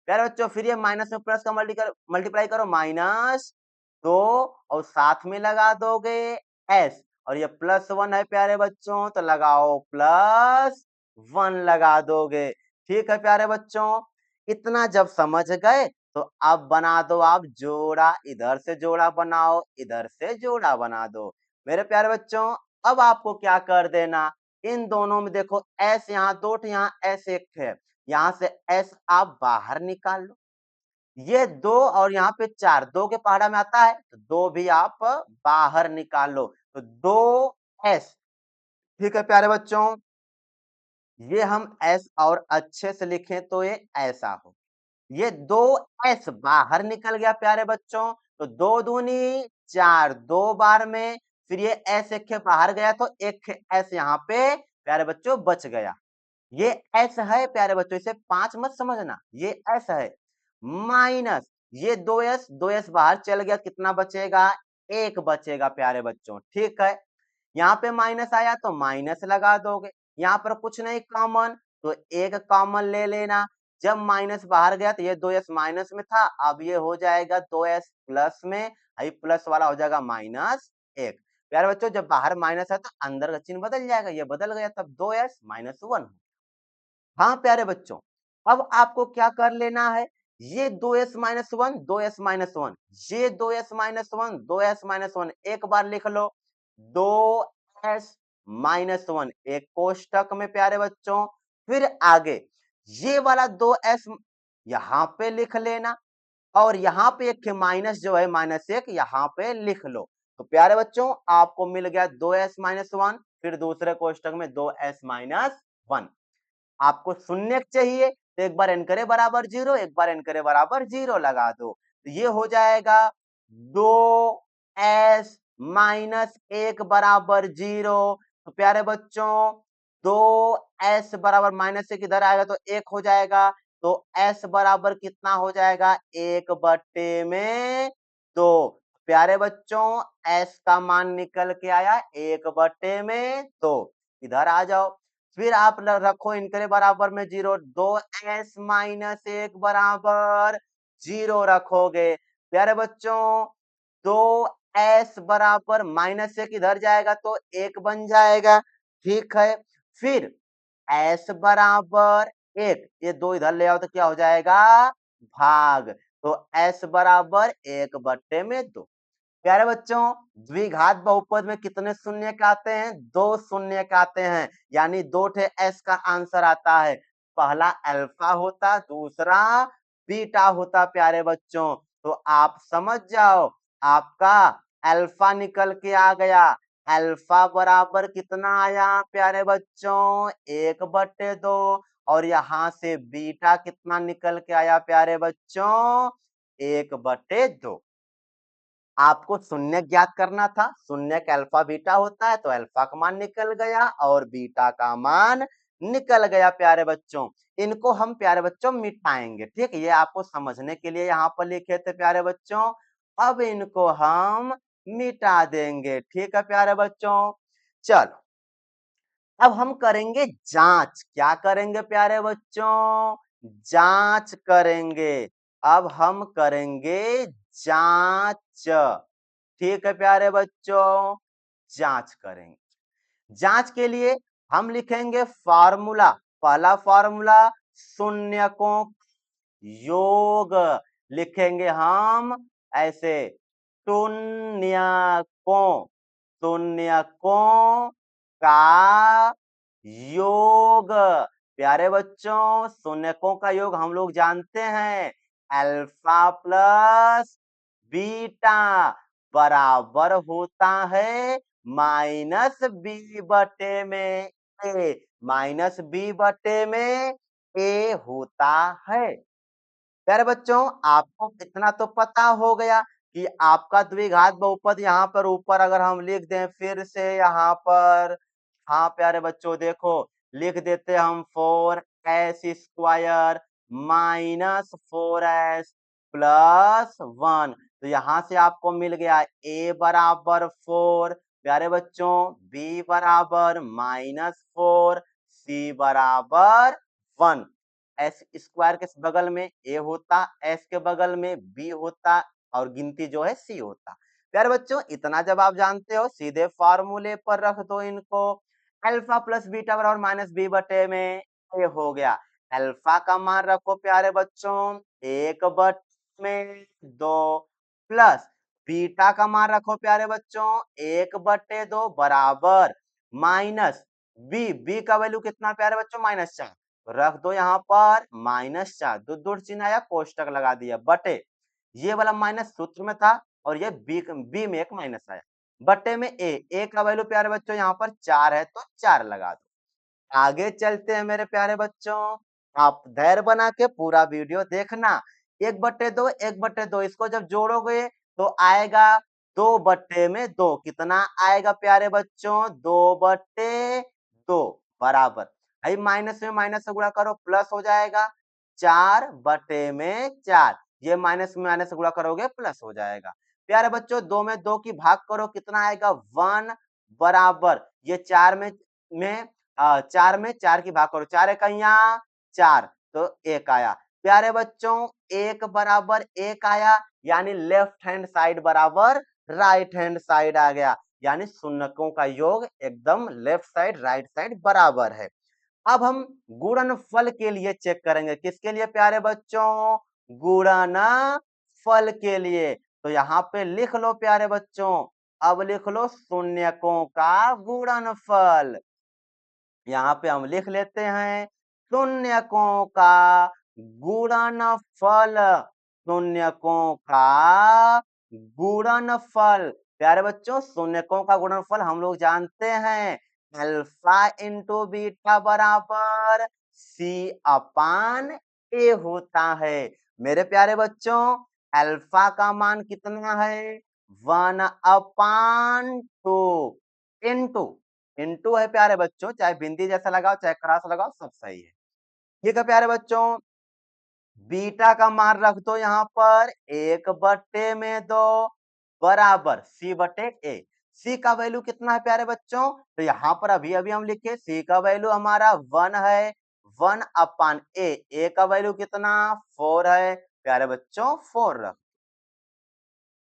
प्यारे बच्चों फिर ये माइनस में प्लस का मल्टीप्लाई करो, -2 और साथ में लगा दोगे एस, और ये +1 है प्यारे बच्चों तो लगाओ +1 लगा दोगे। ठीक है प्यारे बच्चों, इतना जब समझ गए तो अब बना दो आप जोड़ा, इधर से जोड़ा बनाओ, इधर से जोड़ा बना दो। मेरे प्यारे बच्चों अब आपको क्या कर देना, इन दोनों में देखो एस यहाँ 2 यहाँ एस 1 है, यहाँ से एस आप बाहर निकाल लो। ये 2 और यहाँ पे 4, 2 के पहाड़ा में आता है तो 2 भी आप बाहर निकाल लो, तो 2s। ठीक है प्यारे बच्चों, ये हम s और अच्छे से लिखें तो ये ऐसा हो। ये 2s बाहर निकल गया प्यारे बच्चों, तो 2 दूनी 4, 2 बार में, फिर ये s एक बाहर गया तो एक s यहाँ पे प्यारे बच्चों बच गया। ये एस है प्यारे बच्चों, इसे 5 मत समझना, ये एस है। माइनस ये 2s बाहर चल गया, कितना बचेगा? 1 बचेगा प्यारे बच्चों। ठीक है, यहाँ पे माइनस आया तो माइनस लगा दोगे, यहाँ पर कुछ नहीं कॉमन तो 1 कॉमन ले लेना। जब माइनस बाहर गया तो ये 2s माइनस में था, अब ये हो जाएगा 2s प्लस में, ये प्लस वाला हो जाएगा -1। प्यारे बच्चों जब बाहर माइनस है तो अंदर का चिन्ह बदल जाएगा, ये बदल गया तब 2s -1। हाँ प्यारे बच्चों, अब आपको क्या कर लेना है, ये 2s-1, 2s-1, ये 2s-1, 2s-1 एक बार लिख लो, 2s-1 एक कोष्टक में प्यारे बच्चों, फिर आगे ये वाला 2s यहाँ पे लिख लेना और यहाँ पे एक माइनस जो है -1 यहाँ पे लिख लो। तो प्यारे बच्चों आपको मिल गया 2s-1, फिर दूसरे कोष्टक में 2s-1। आपको शून्य चाहिए तो एक बार n करे बराबर 0, एक बार n करे बराबर 0 लगा दो, तो ये हो जाएगा 2s माइनस 1 बराबर 0। तो प्यारे बच्चों 2s बराबर माइनस 1 इधर आएगा तो 1 हो जाएगा। तो s बराबर कितना हो जाएगा? 1/2। प्यारे बच्चों s का मान निकल के आया 1/2। इधर आ जाओ, फिर आप रखो इनके बराबर में 0। 2s माइनस 1 बराबर 0 रखोगे। प्यारे बच्चों 2s बराबर माइनस 1 इधर जाएगा तो 1 बन जाएगा। ठीक है, फिर s बराबर 1, ये 2 इधर ले आओ तो क्या हो जाएगा? भाग। तो s बराबर 1/2। प्यारे बच्चों द्विघात बहुपद में कितने शून्य के आते हैं? 2 शून्य के आते हैं, यानी 2 ठे s का आंसर आता है। पहला अल्फा होता, दूसरा बीटा होता। प्यारे बच्चों तो आप समझ जाओ, आपका अल्फा निकल के आ गया। अल्फा बराबर कितना आया प्यारे बच्चों? 1/2। और यहाँ से बीटा कितना निकल के आया प्यारे बच्चों? 1/2। आपको शून्य ज्ञात करना था, शून्य का अल्फा बीटा होता है, तो अल्फा का मान निकल गया और बीटा का मान निकल गया। प्यारे बच्चों इनको हम प्यारे बच्चों मिटाएंगे। ठीक, ये आपको समझने के लिए यहाँ पर लिखे थे प्यारे बच्चों। अब इनको हम मिटा देंगे। ठीक है प्यारे बच्चों, चलो अब हम करेंगे जांच। क्या करेंगे प्यारे बच्चों? जांच करेंगे। अब हम करेंगे जांच। ठीक है प्यारे बच्चों, जांच करेंगे। जांच के लिए हम लिखेंगे फॉर्मूला। पहला फॉर्मूला शून्यकों योग लिखेंगे हम ऐसे, शून्यकों शून्यकों का योग। प्यारे बच्चों शून्यकों का योग हम लोग जानते हैं, अल्फा प्लस बीटा बराबर होता है -b/में ए। -b/में ए होता है। प्यारे बच्चों आपको इतना तो पता हो गया कि आपका द्विघात बहुपद यहाँ पर ऊपर अगर हम लिख दें फिर से यहाँ पर, हाँ प्यारे बच्चों देखो लिख देते हम 4s² माइनस 4s प्लस 1। तो यहाँ से आपको मिल गया a बराबर 4, प्यारे बच्चों b बराबर -4, c बराबर 1। एस स्क्वायर के बगल में ए होता, एस के बगल में बी होता और गिनती जो है सी होता। प्यारे बच्चों इतना जब आप जानते हो सीधे फार्मूले पर रख दो इनको। अल्फा प्लस बीटा बराबर -b/में ए हो गया। अल्फा का मान रखो प्यारे बच्चों 1/2 प्लस बीटा का मान रखो प्यारे बच्चों 1/2 बराबर माइनस बी का वैल्यू कितना प्यारे बच्चों? -4। रख दो यहाँ पर -4, दो चिन्ह आया कोष्टक लगा दिया बटे, ये वाला माइनस सूत्र में था और ये बी में एक माइनस आया बटे में ए का वैल्यू प्यारे बच्चों यहाँ पर 4 है तो 4 लगा दो। आगे चलते हैं मेरे प्यारे बच्चों, आप धैर्य बना के पूरा वीडियो देखना। 1/2 1/2 इसको जब जोड़ोगे तो आएगा 2/2 कितना आएगा प्यारे बच्चों? 2/2 बराबर, भाई माइनस में माइनस से गुणा करो प्लस हो जाएगा 4/4। ये माइनस में माइनस से गुणा करोगे प्लस हो जाएगा। प्यारे बच्चों 2 में 2 की भाग करो कितना आएगा? 1 बराबर, ये 4 में 4 की भाग करो, 4 एकइया 4 तो 1 आया। प्यारे बच्चों 1 बराबर 1 आया, यानी लेफ्ट हैंड साइड बराबर राइट हैंड साइड आ गया, यानी शून्यकों का योग एकदम लेफ्ट साइड राइट साइड बराबर है। अब हम गुणनफल के लिए चेक करेंगे, किसके लिए प्यारे बच्चों? गुणनफल के लिए। तो यहाँ पे लिख लो प्यारे बच्चों, अब लिख लो शून्यकों का गुणनफल। यहाँ पे हम लिख लेते हैं शून्यकों का गुणनफल। शून्यकों का गुणनफल, प्यारे बच्चों शून्यकों का गुणनफल हम लोग जानते हैं, अल्फा इंटू बीटा बराबर c/a होता है। मेरे प्यारे बच्चों अल्फा का मान कितना है? 1/2 इंटू, इंटू है प्यारे बच्चों, चाहे बिंदी जैसा लगाओ चाहे क्रॉस लगाओ सब सही है। ठीक है प्यारे बच्चों, बीटा का मान रख दो यहाँ पर 1/2 बराबर C/A। C का वैल्यू कितना है प्यारे बच्चों, तो यहाँ पर अभी अभी हम लिखे C का वैल्यू हमारा 1 है, 1/A। A का वैल्यू कितना 4 है प्यारे बच्चों, 4 रख।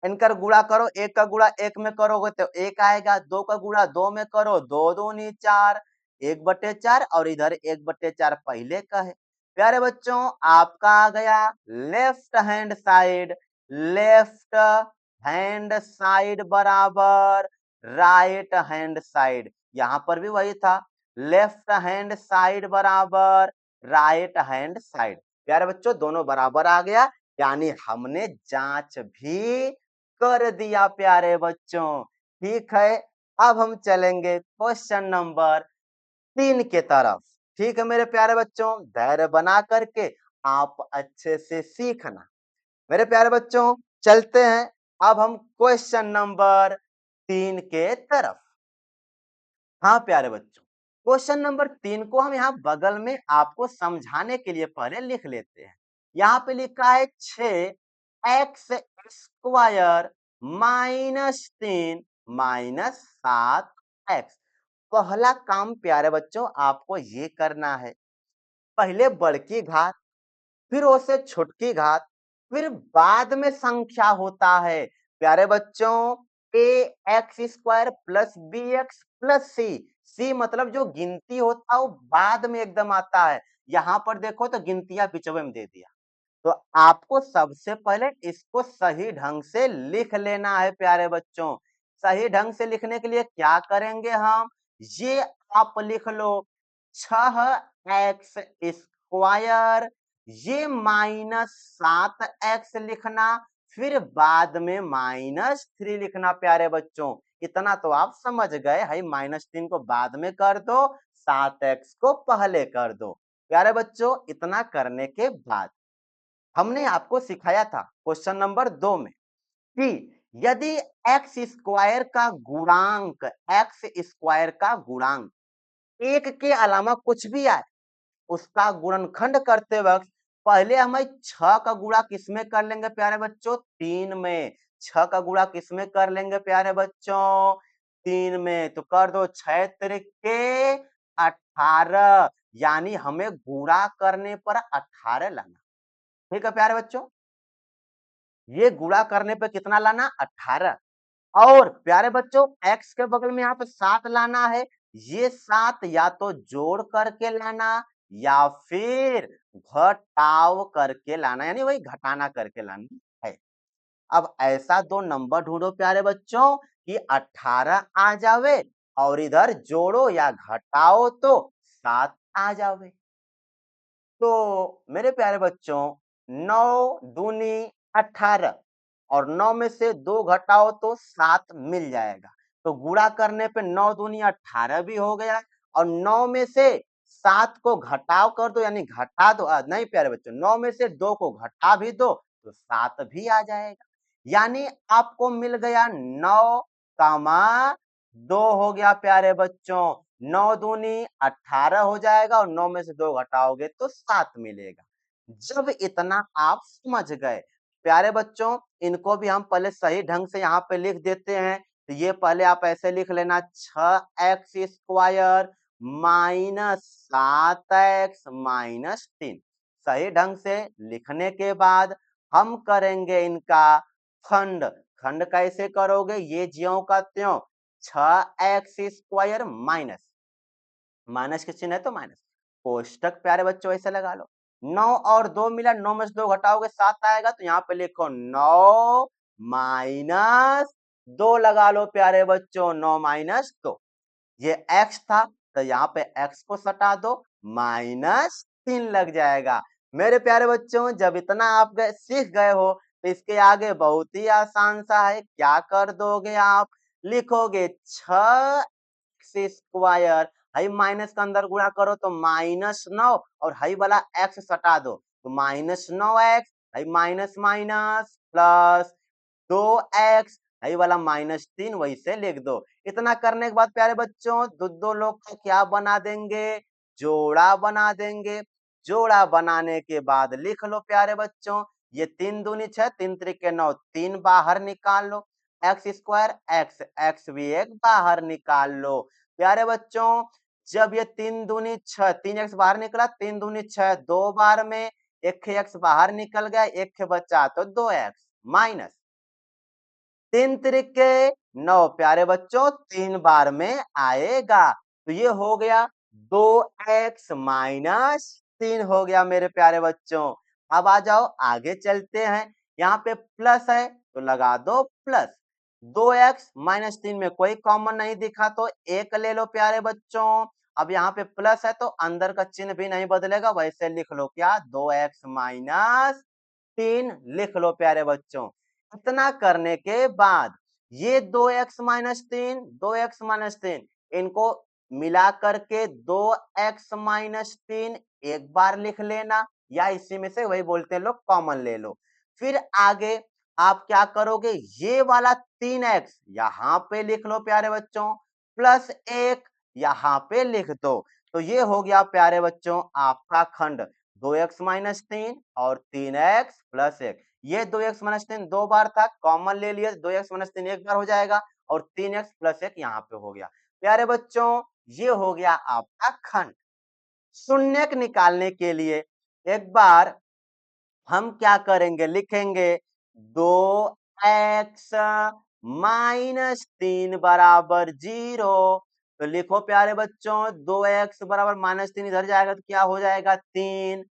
इनकर गुणा करो, एक का गुणा एक में करोगे तो एक आएगा, दो का गुणा दो में करो, दो दूनी चार, 1/4 और इधर 1/4 पहले का है। प्यारे बच्चों आपका आ गया left hand side, left hand side बराबर राइट हैंड साइड, यहां पर भी वही था, लेफ्ट हैंड साइड बराबर राइट हैंड साइड। प्यारे बच्चों दोनों बराबर आ गया, यानी हमने जांच भी कर दिया प्यारे बच्चों। ठीक है, अब हम चलेंगे क्वेश्चन नंबर 3 के तरफ। ठीक है मेरे प्यारे बच्चों, धैर्य बना करके आप अच्छे से सीखना। मेरे प्यारे बच्चों चलते हैं अब हम क्वेश्चन नंबर 3 के तरफ। हाँ प्यारे बच्चों, क्वेश्चन नंबर 3 को हम यहाँ बगल में आपको समझाने के लिए पहले लिख लेते हैं। यहाँ पे लिखा है 6x² -3 -7x। पहला काम प्यारे बच्चों आपको ये करना है, पहले बड़की घात, फिर उससे छुटकी घात, फिर बाद में संख्या होता है प्यारे बच्चों ax² + bx + c मतलब जो गिनती होता है वो बाद में एकदम आता है। यहाँ पर देखो तो गिनतियां बिचवे में दे दिया, तो आपको सबसे पहले इसको सही ढंग से लिख लेना है प्यारे बच्चों। सही ढंग से लिखने के लिए क्या करेंगे हम, ये आप लिख लो 6x², ये -7x लिखना, फिर बाद में -3 लिखना प्यारे बच्चों। इतना तो आप समझ गए है, -3 को बाद में कर दो, 7x को पहले कर दो। प्यारे बच्चों इतना करने के बाद हमने आपको सिखाया था क्वेश्चन नंबर 2 में कि यदि x² का गुणांक, x² का गुणांक एक के अलावा कुछ भी आए, उसका गुणनखंड करते वक्त पहले हमें 6 का गुणा किसमें कर लेंगे प्यारे बच्चों, 3 में। 6 का गुणा किसमें कर लेंगे प्यारे बच्चों, 3 में। तो कर दो 6 त्रिके 18, यानी हमें गुणा करने पर 18 लाना। ठीक है प्यारे बच्चों, ये गुणा करने पे कितना लाना 18, और प्यारे बच्चों x के बगल में यहाँ पे 7 लाना है, ये 7 या तो जोड़ करके लाना या फिर घटाव करके लाना, यानी वही घटाना करके लाना है। अब ऐसा दो नंबर ढूंढो प्यारे बच्चों कि 18 आ जावे और इधर जोड़ो या घटाओ तो 7 आ जावे। तो मेरे प्यारे बच्चों 9 दूनी 18 और 9 में से 2 घटाओ तो 7 मिल जाएगा। तो गुणा करने पे 9 दूनी 18 भी हो गया, और 9 में से 7 को घटाव कर दो, यानी घटा दो, नहीं प्यारे बच्चों 9 में से 2 को घटा भी दो तो 7 भी आ जाएगा। यानी आपको मिल गया 9 कामा 2 हो गया प्यारे बच्चों। 9 दूनी 18 हो जाएगा और 9 में से 2 घटाओगे तो 7 मिलेगा। जब इतना आप समझ गए प्यारे बच्चों, इनको भी हम पहले सही ढंग से यहाँ पे लिख देते हैं। तो ये पहले आप ऐसे लिख लेना 6x² -7x -3। सही ढंग से लिखने के बाद हम करेंगे इनका खंड। खंड कैसे करोगे, ये ज्यों का त्यों 6x² माइनस, माइनस के चिन्ह है तो माइनस, कोष्टक प्यारे बच्चों ऐसे लगा लो। 9 और 2 मिला, 9 में से 2 घटाओगे 7 आएगा, तो यहाँ पे लिखो 9 माइनस 2 लगा लो प्यारे बच्चों, 9 माइनस 2। ये x था तो यहाँ पे x को सटा दो, -3 लग जाएगा। मेरे प्यारे बच्चों जब इतना आप सीख गए हो तो इसके आगे बहुत ही आसान सा है। क्या कर दोगे आप, लिखोगे 6x², हाई माइनस का अंदर गुणा करो तो -9 और हाई वाला x सटा दो तो -9x, high minus minus plus 2x यही वाला -3 वही से लिख दो। इतना करने के बाद प्यारे बच्चों दो दो लोग का क्या बना देंगे, जोड़ा बना देंगे। जोड़ा बनाने के बाद लिख लो प्यारे बच्चों, ये 3 दूनी 6, 3 त्रिके 9, 3 बाहर निकाल लो, एक्स स्क्वायर एक्स, एक्स भी एक बाहर निकाल लो। प्यारे बच्चों जब ये 3 दूनी 6, 3 एक्स बाहर निकला, 3 दूनी 6, 2 बार में 1 एक्स बाहर निकल गया, 1 बचा तो 2 एक्स माइनस 3 त्रिके 9 प्यारे बच्चों 3 बार में आएगा, तो ये हो गया 2x माइनस 3 हो गया मेरे प्यारे बच्चों। अब आ जाओ आगे चलते हैं, यहाँ पे प्लस है तो लगा दो प्लस, 2x माइनस 3 में कोई कॉमन नहीं दिखा तो एक ले लो प्यारे बच्चों। अब यहाँ पे प्लस है तो अंदर का चिन्ह भी नहीं बदलेगा, वैसे लिख लो क्या, 2x माइनस 3 लिख लो प्यारे बच्चों। इतना करने के बाद ये 2x माइनस 3, 2x माइनस 3 इनको मिला करके 2x माइनस 3 एक बार लिख लेना, या इसी में से वही बोलते हैं लोग कॉमन ले लो। फिर आगे आप क्या करोगे, ये वाला 3x यहाँ पे लिख लो प्यारे बच्चों, प्लस 1 यहाँ पे लिख दो। तो ये हो गया प्यारे बच्चों आपका खंड 2x माइनस 3 और 3x प्लस 1। ये 2x माइनस 3 दो बार था, कॉमन ले लिए, 2x माइनस 3 एक बार हो जाएगा और 3x प्लस 1 यहाँ पे हो गया। प्यारे बच्चों ये हो गया आपका खंड। शून्यक निकालने के लिए एक बार हम क्या करेंगे, लिखेंगे 2x माइनस 3 बराबर 0। तो लिखो प्यारे बच्चों 2x बराबर -3 इधर जाएगा तो क्या हो जाएगा 3,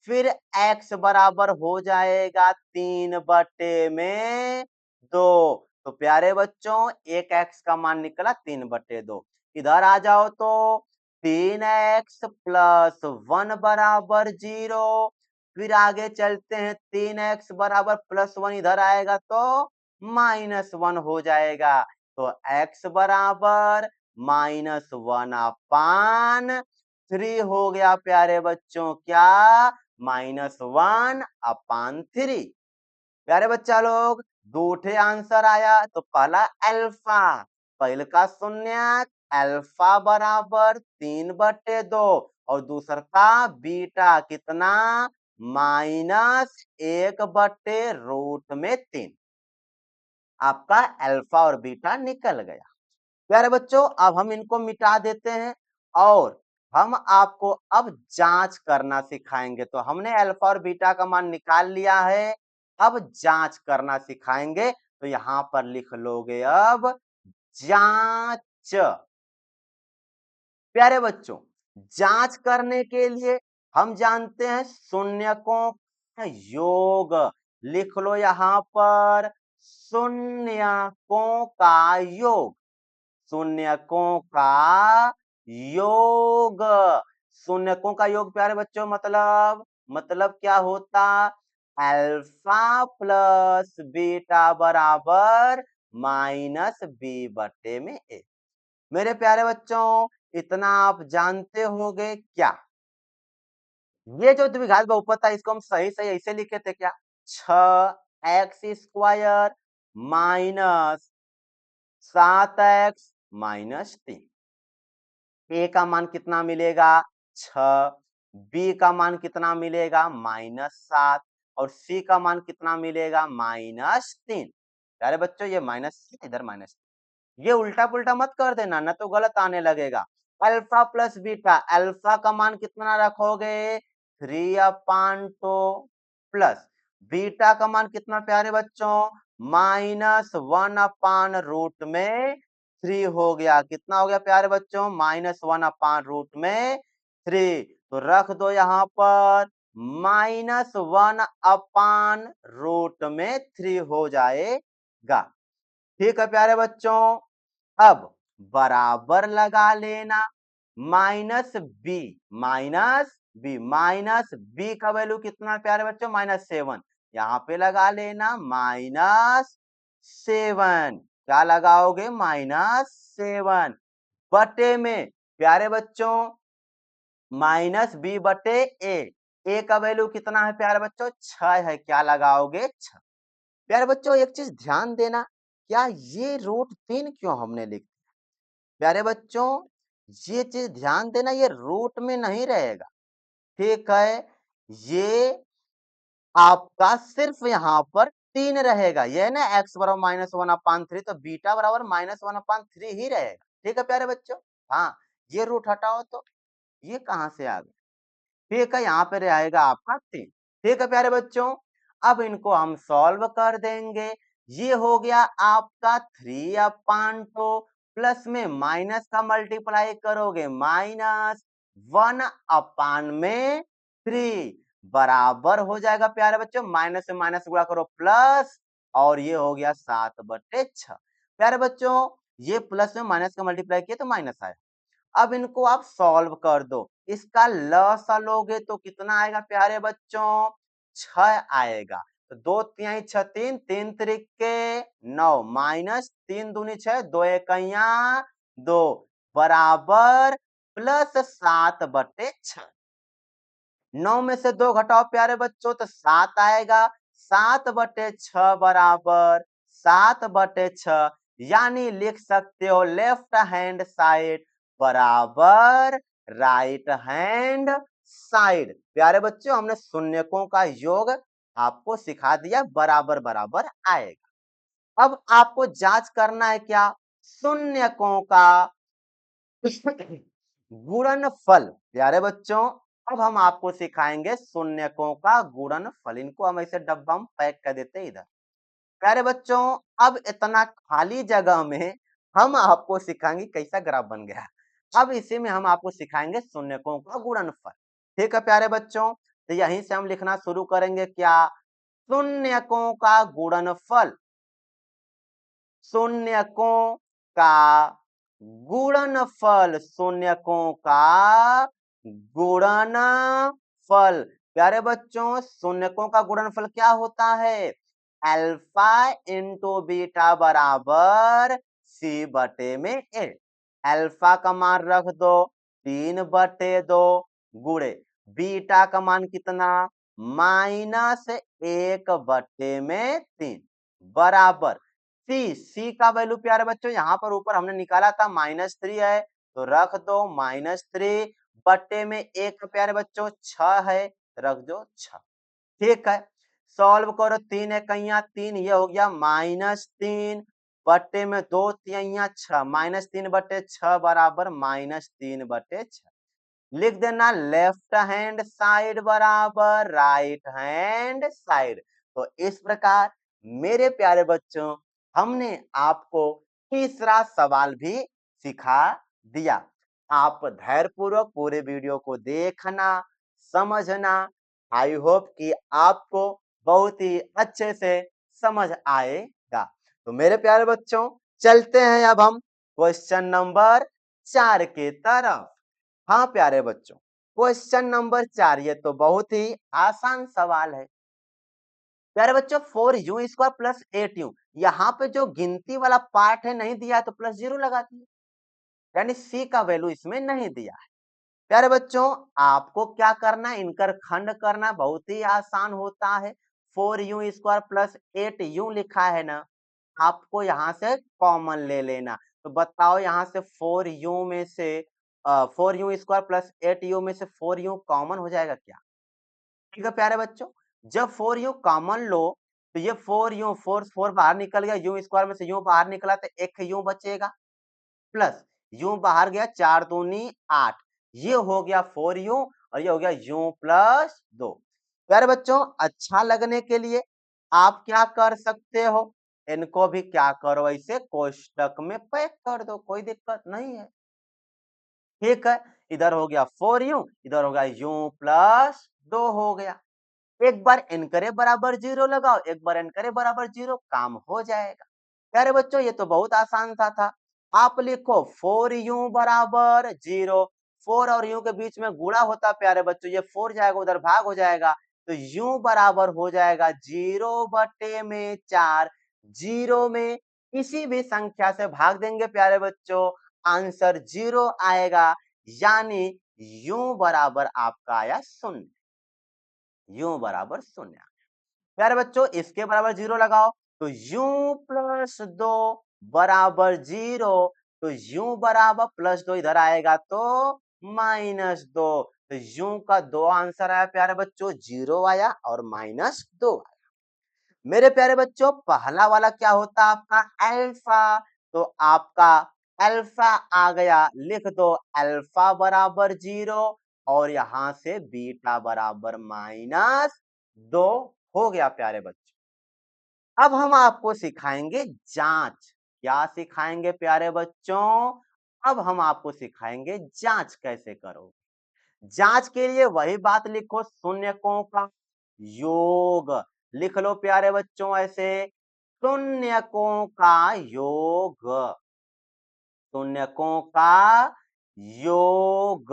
फिर x बराबर हो जाएगा 3 बटे में 2। तो प्यारे बच्चों एक x का मान निकला 3 बटे 2। इधर आ जाओ तो 3x प्लस 1 बराबर 0। फिर आगे चलते हैं 3x बराबर +1 इधर आएगा तो -1 हो जाएगा। तो x बराबर -1 अपान 3 हो गया प्यारे बच्चों, क्या, -1 अपान 3। प्यारे बच्चा लोग दो ठे आंसर आया, तो पहला अल्फा, पहले का शून्य अल्फा बराबर 3 बटे 2 और दूसरा का बीटा कितना, -1 बटे √3। आपका अल्फा और बीटा निकल गया। प्यारे बच्चों अब हम इनको मिटा देते हैं और हम आपको अब जांच करना सिखाएंगे। तो हमने अल्फा और बीटा का मान निकाल लिया है, अब जांच करना सिखाएंगे। तो यहाँ पर लिख लोगे अब जांच। प्यारे बच्चों जांच करने के लिए हम जानते हैं शून्यकों का योग, लिख लो यहाँ पर शून्यकों का योग, शून्यकों का योग। शून्यकों का योग प्यारे बच्चों मतलब क्या होता, अल्फा प्लस बीटा बराबर -b बटे में a। मेरे प्यारे बच्चों इतना आप जानते होंगे क्या, ये जो द्विघात बहुपद था इसको हम सही सही ऐसे लिखे थे क्या, 6x² माइनस 7x माइनस 3। ए का मान कितना मिलेगा 6, बी का मान कितना मिलेगा -7 और सी का मान कितना मिलेगा -3। अरे बच्चों ये -3 इधर -3, ये उल्टा पुल्टा मत कर देना ना तो गलत आने लगेगा। अल्फा प्लस बीटा, अल्फा का मान कितना रखोगे 3/2 प्लस बीटा का मान कितना प्यारे बच्चों -1/√3 हो गया। कितना हो गया प्यारे बच्चों -1/√3। तो रख दो यहाँ पर -1/√3 हो जाएगा। ठीक है प्यारे बच्चों, अब बराबर लगा लेना, माइनस बी का वैल्यू कितना प्यारे बच्चों -7, यहाँ पे लगा लेना -7। क्या लगाओगे -7 बटे में प्यारे बच्चों -b बटे ए का वैल्यू कितना है प्यारे बच्चों 6 है, क्या लगाओगे 6। प्यारे बच्चों एक चीज ध्यान देना, क्या ये √3 क्यों हमने लिख दिया? प्यारे बच्चों, ये चीज ध्यान देना, ये रूट में नहीं रहेगा, ठीक है। ये आपका सिर्फ यहाँ पर 3 रहेगा, ये है ना x बराबर -1/3, तो बीटा बराबर -1/3 ही रहेगा, ठीक है प्यारे बच्चों। हाँ, ये रूट हटाओ तो ये कहाँ से आ गया? ठीक है, यहाँ पे रहेगा आपका 3। ठीक है प्यारे बच्चों, अब इनको हम सॉल्व कर देंगे। ये हो गया आपका 3/2, प्लस में माइनस का मल्टीप्लाई करोगे -1/3 बराबर हो जाएगा प्यारे बच्चों, माइनस से माइनस गुणा करो प्लस, और ये हो गया 7/6। प्यारे बच्चों, ये प्लस में माइनस का मल्टीप्लाई किया तो माइनस आया। अब इनको आप सॉल्व कर दो, इसका लसा लोगे तो कितना आएगा प्यारे बच्चों? 6 आएगा। तो 2 तिहाई 6 3, 3 त्रिके 9, माइनस 3 दूनी 6, 2 एकैया 2 बराबर प्लस 7/6। 9 में से 2 घटाओ प्यारे बच्चों तो 7 आएगा। 7/6 बराबर 7/6, यानी लिख सकते हो लेफ्ट हैंड साइड बराबर राइट हैंड साइड। प्यारे बच्चों, हमने शून्यकों का योग आपको सिखा दिया, बराबर बराबर आएगा। अब आपको जांच करना है क्या? शून्यकों का गुणनफल। प्यारे बच्चों, अब हम आपको सिखाएंगे शून्यकों का गुणनफल। इनको हम ऐसे डब्बा में पैक कर देते हैं इधर। प्यारे बच्चों, अब इतना खाली जगह में हम आपको सिखाएंगे कैसा ग्राफ बन गया। अब इसी में हम आपको सिखाएंगे शून्यकों का गुणनफल। ठीक है प्यारे बच्चों, तो यहीं से हम लिखना शुरू करेंगे क्या? शून्यकों का गुणनफल। शून्यकों का गुणनफल। शून्यकों का गुणनफल। प्यारे बच्चों, शून्यकों का गुणनफल क्या होता है? अल्फा इंटू बीटा बराबर C/A। अल्फा का मान रख दो 3/2 गुणे बीटा का मान कितना? -1/3 बराबर सी का वैल्यू प्यारे बच्चों यहाँ पर ऊपर हमने निकाला था -3 है, तो रख दो -3 बट्टे में 1 प्यारे बच्चों 6 है, रख दो 6। ठीक है, सॉल्व करो 3 एकैया 3, ये हो गया -3 बट्टे में 2 तिहैया 6, -3/6 बराबर -3/6। लिख देना लेफ्ट हैंड साइड बराबर राइट हैंड साइड। तो इस प्रकार मेरे प्यारे बच्चों, हमने आपको तीसरा सवाल भी सिखा दिया। आप धैर्यपूर्वक पूरे वीडियो को देखना, समझना। आई होप कि आपको बहुत ही अच्छे से समझ आएगा। तो मेरे प्यारे बच्चों, चलते हैं अब हम क्वेश्चन नंबर 4 की तरफ। हाँ प्यारे बच्चों, क्वेश्चन नंबर 4 ये तो बहुत ही आसान सवाल है। प्यारे बच्चों, 4u² प्लस 8u, यहाँ पे जो गिनती वाला पार्ट है नहीं दिया है तो +0 लगा दिए, यानी c का वैल्यू इसमें नहीं दिया है। प्यारे बच्चों, आपको क्या करना है? इनकर खंड करना, बहुत ही आसान होता है। 4u² प्लस 8u लिखा है ना, आपको यहाँ से कॉमन ले लेना। तो बताओ यहाँ से 4u में से 4u² प्लस 8u में से 4u कॉमन हो जाएगा क्या? ठीक है प्यारे बच्चों, जब 4u कॉमन लो तो ये 4u 4 बाहर निकल गया, u² में से u बाहर निकला तो एक u बचेगा, प्लस u बाहर गया 4 दूनी 8, ये हो गया 4u और ये हो गया u प्लस 2। प्यारे बच्चों, अच्छा लगने के लिए आप क्या कर सकते हो? इनको भी क्या करो, ऐसे कोष्टक में पैक कर दो, कोई दिक्कत नहीं है। ठीक है, इधर हो गया 4u, इधर हो गया u प्लस 2 हो गया। एक बार n करे बराबर 0 लगाओ, एक बार n करे बराबर 0, काम हो जाएगा। प्यारे बच्चों, ये तो बहुत आसान सा था। आप लिखो 4u बराबर 0, 4 और u के बीच में गुणा होता प्यारे बच्चों, ये 4 जाएगा उधर भाग हो जाएगा, तो u बराबर हो जाएगा 0/4। 0 में किसी भी संख्या से भाग देंगे प्यारे बच्चों, आंसर 0 आएगा, यानी u बराबर आपका आया 0। u बराबर 0। प्यारे बच्चों, इसके बराबर 0 लगाओ तो u प्लस 2 बराबर 0, तो u बराबर प्लस 2 इधर आएगा तो -2, तो u का 2 आंसर आया प्यारे बच्चों, 0 आया और -2 आया। मेरे प्यारे बच्चों पहला वाला क्या होता है आपका अल्फा, तो आपका अल्फा आ गया, लिख दो अल्फा बराबर 0 और यहां से बीटा बराबर -2 हो गया प्यारे बच्चों। अब हम आपको सिखाएंगे जांच। क्या सिखाएंगे प्यारे बच्चों? अब हम आपको सिखाएंगे जांच कैसे करो। जांच के लिए वही बात लिखो, शून्यकों का योग। लिख लो प्यारे बच्चों ऐसे, शून्यकों का योग, शून्यकों का योग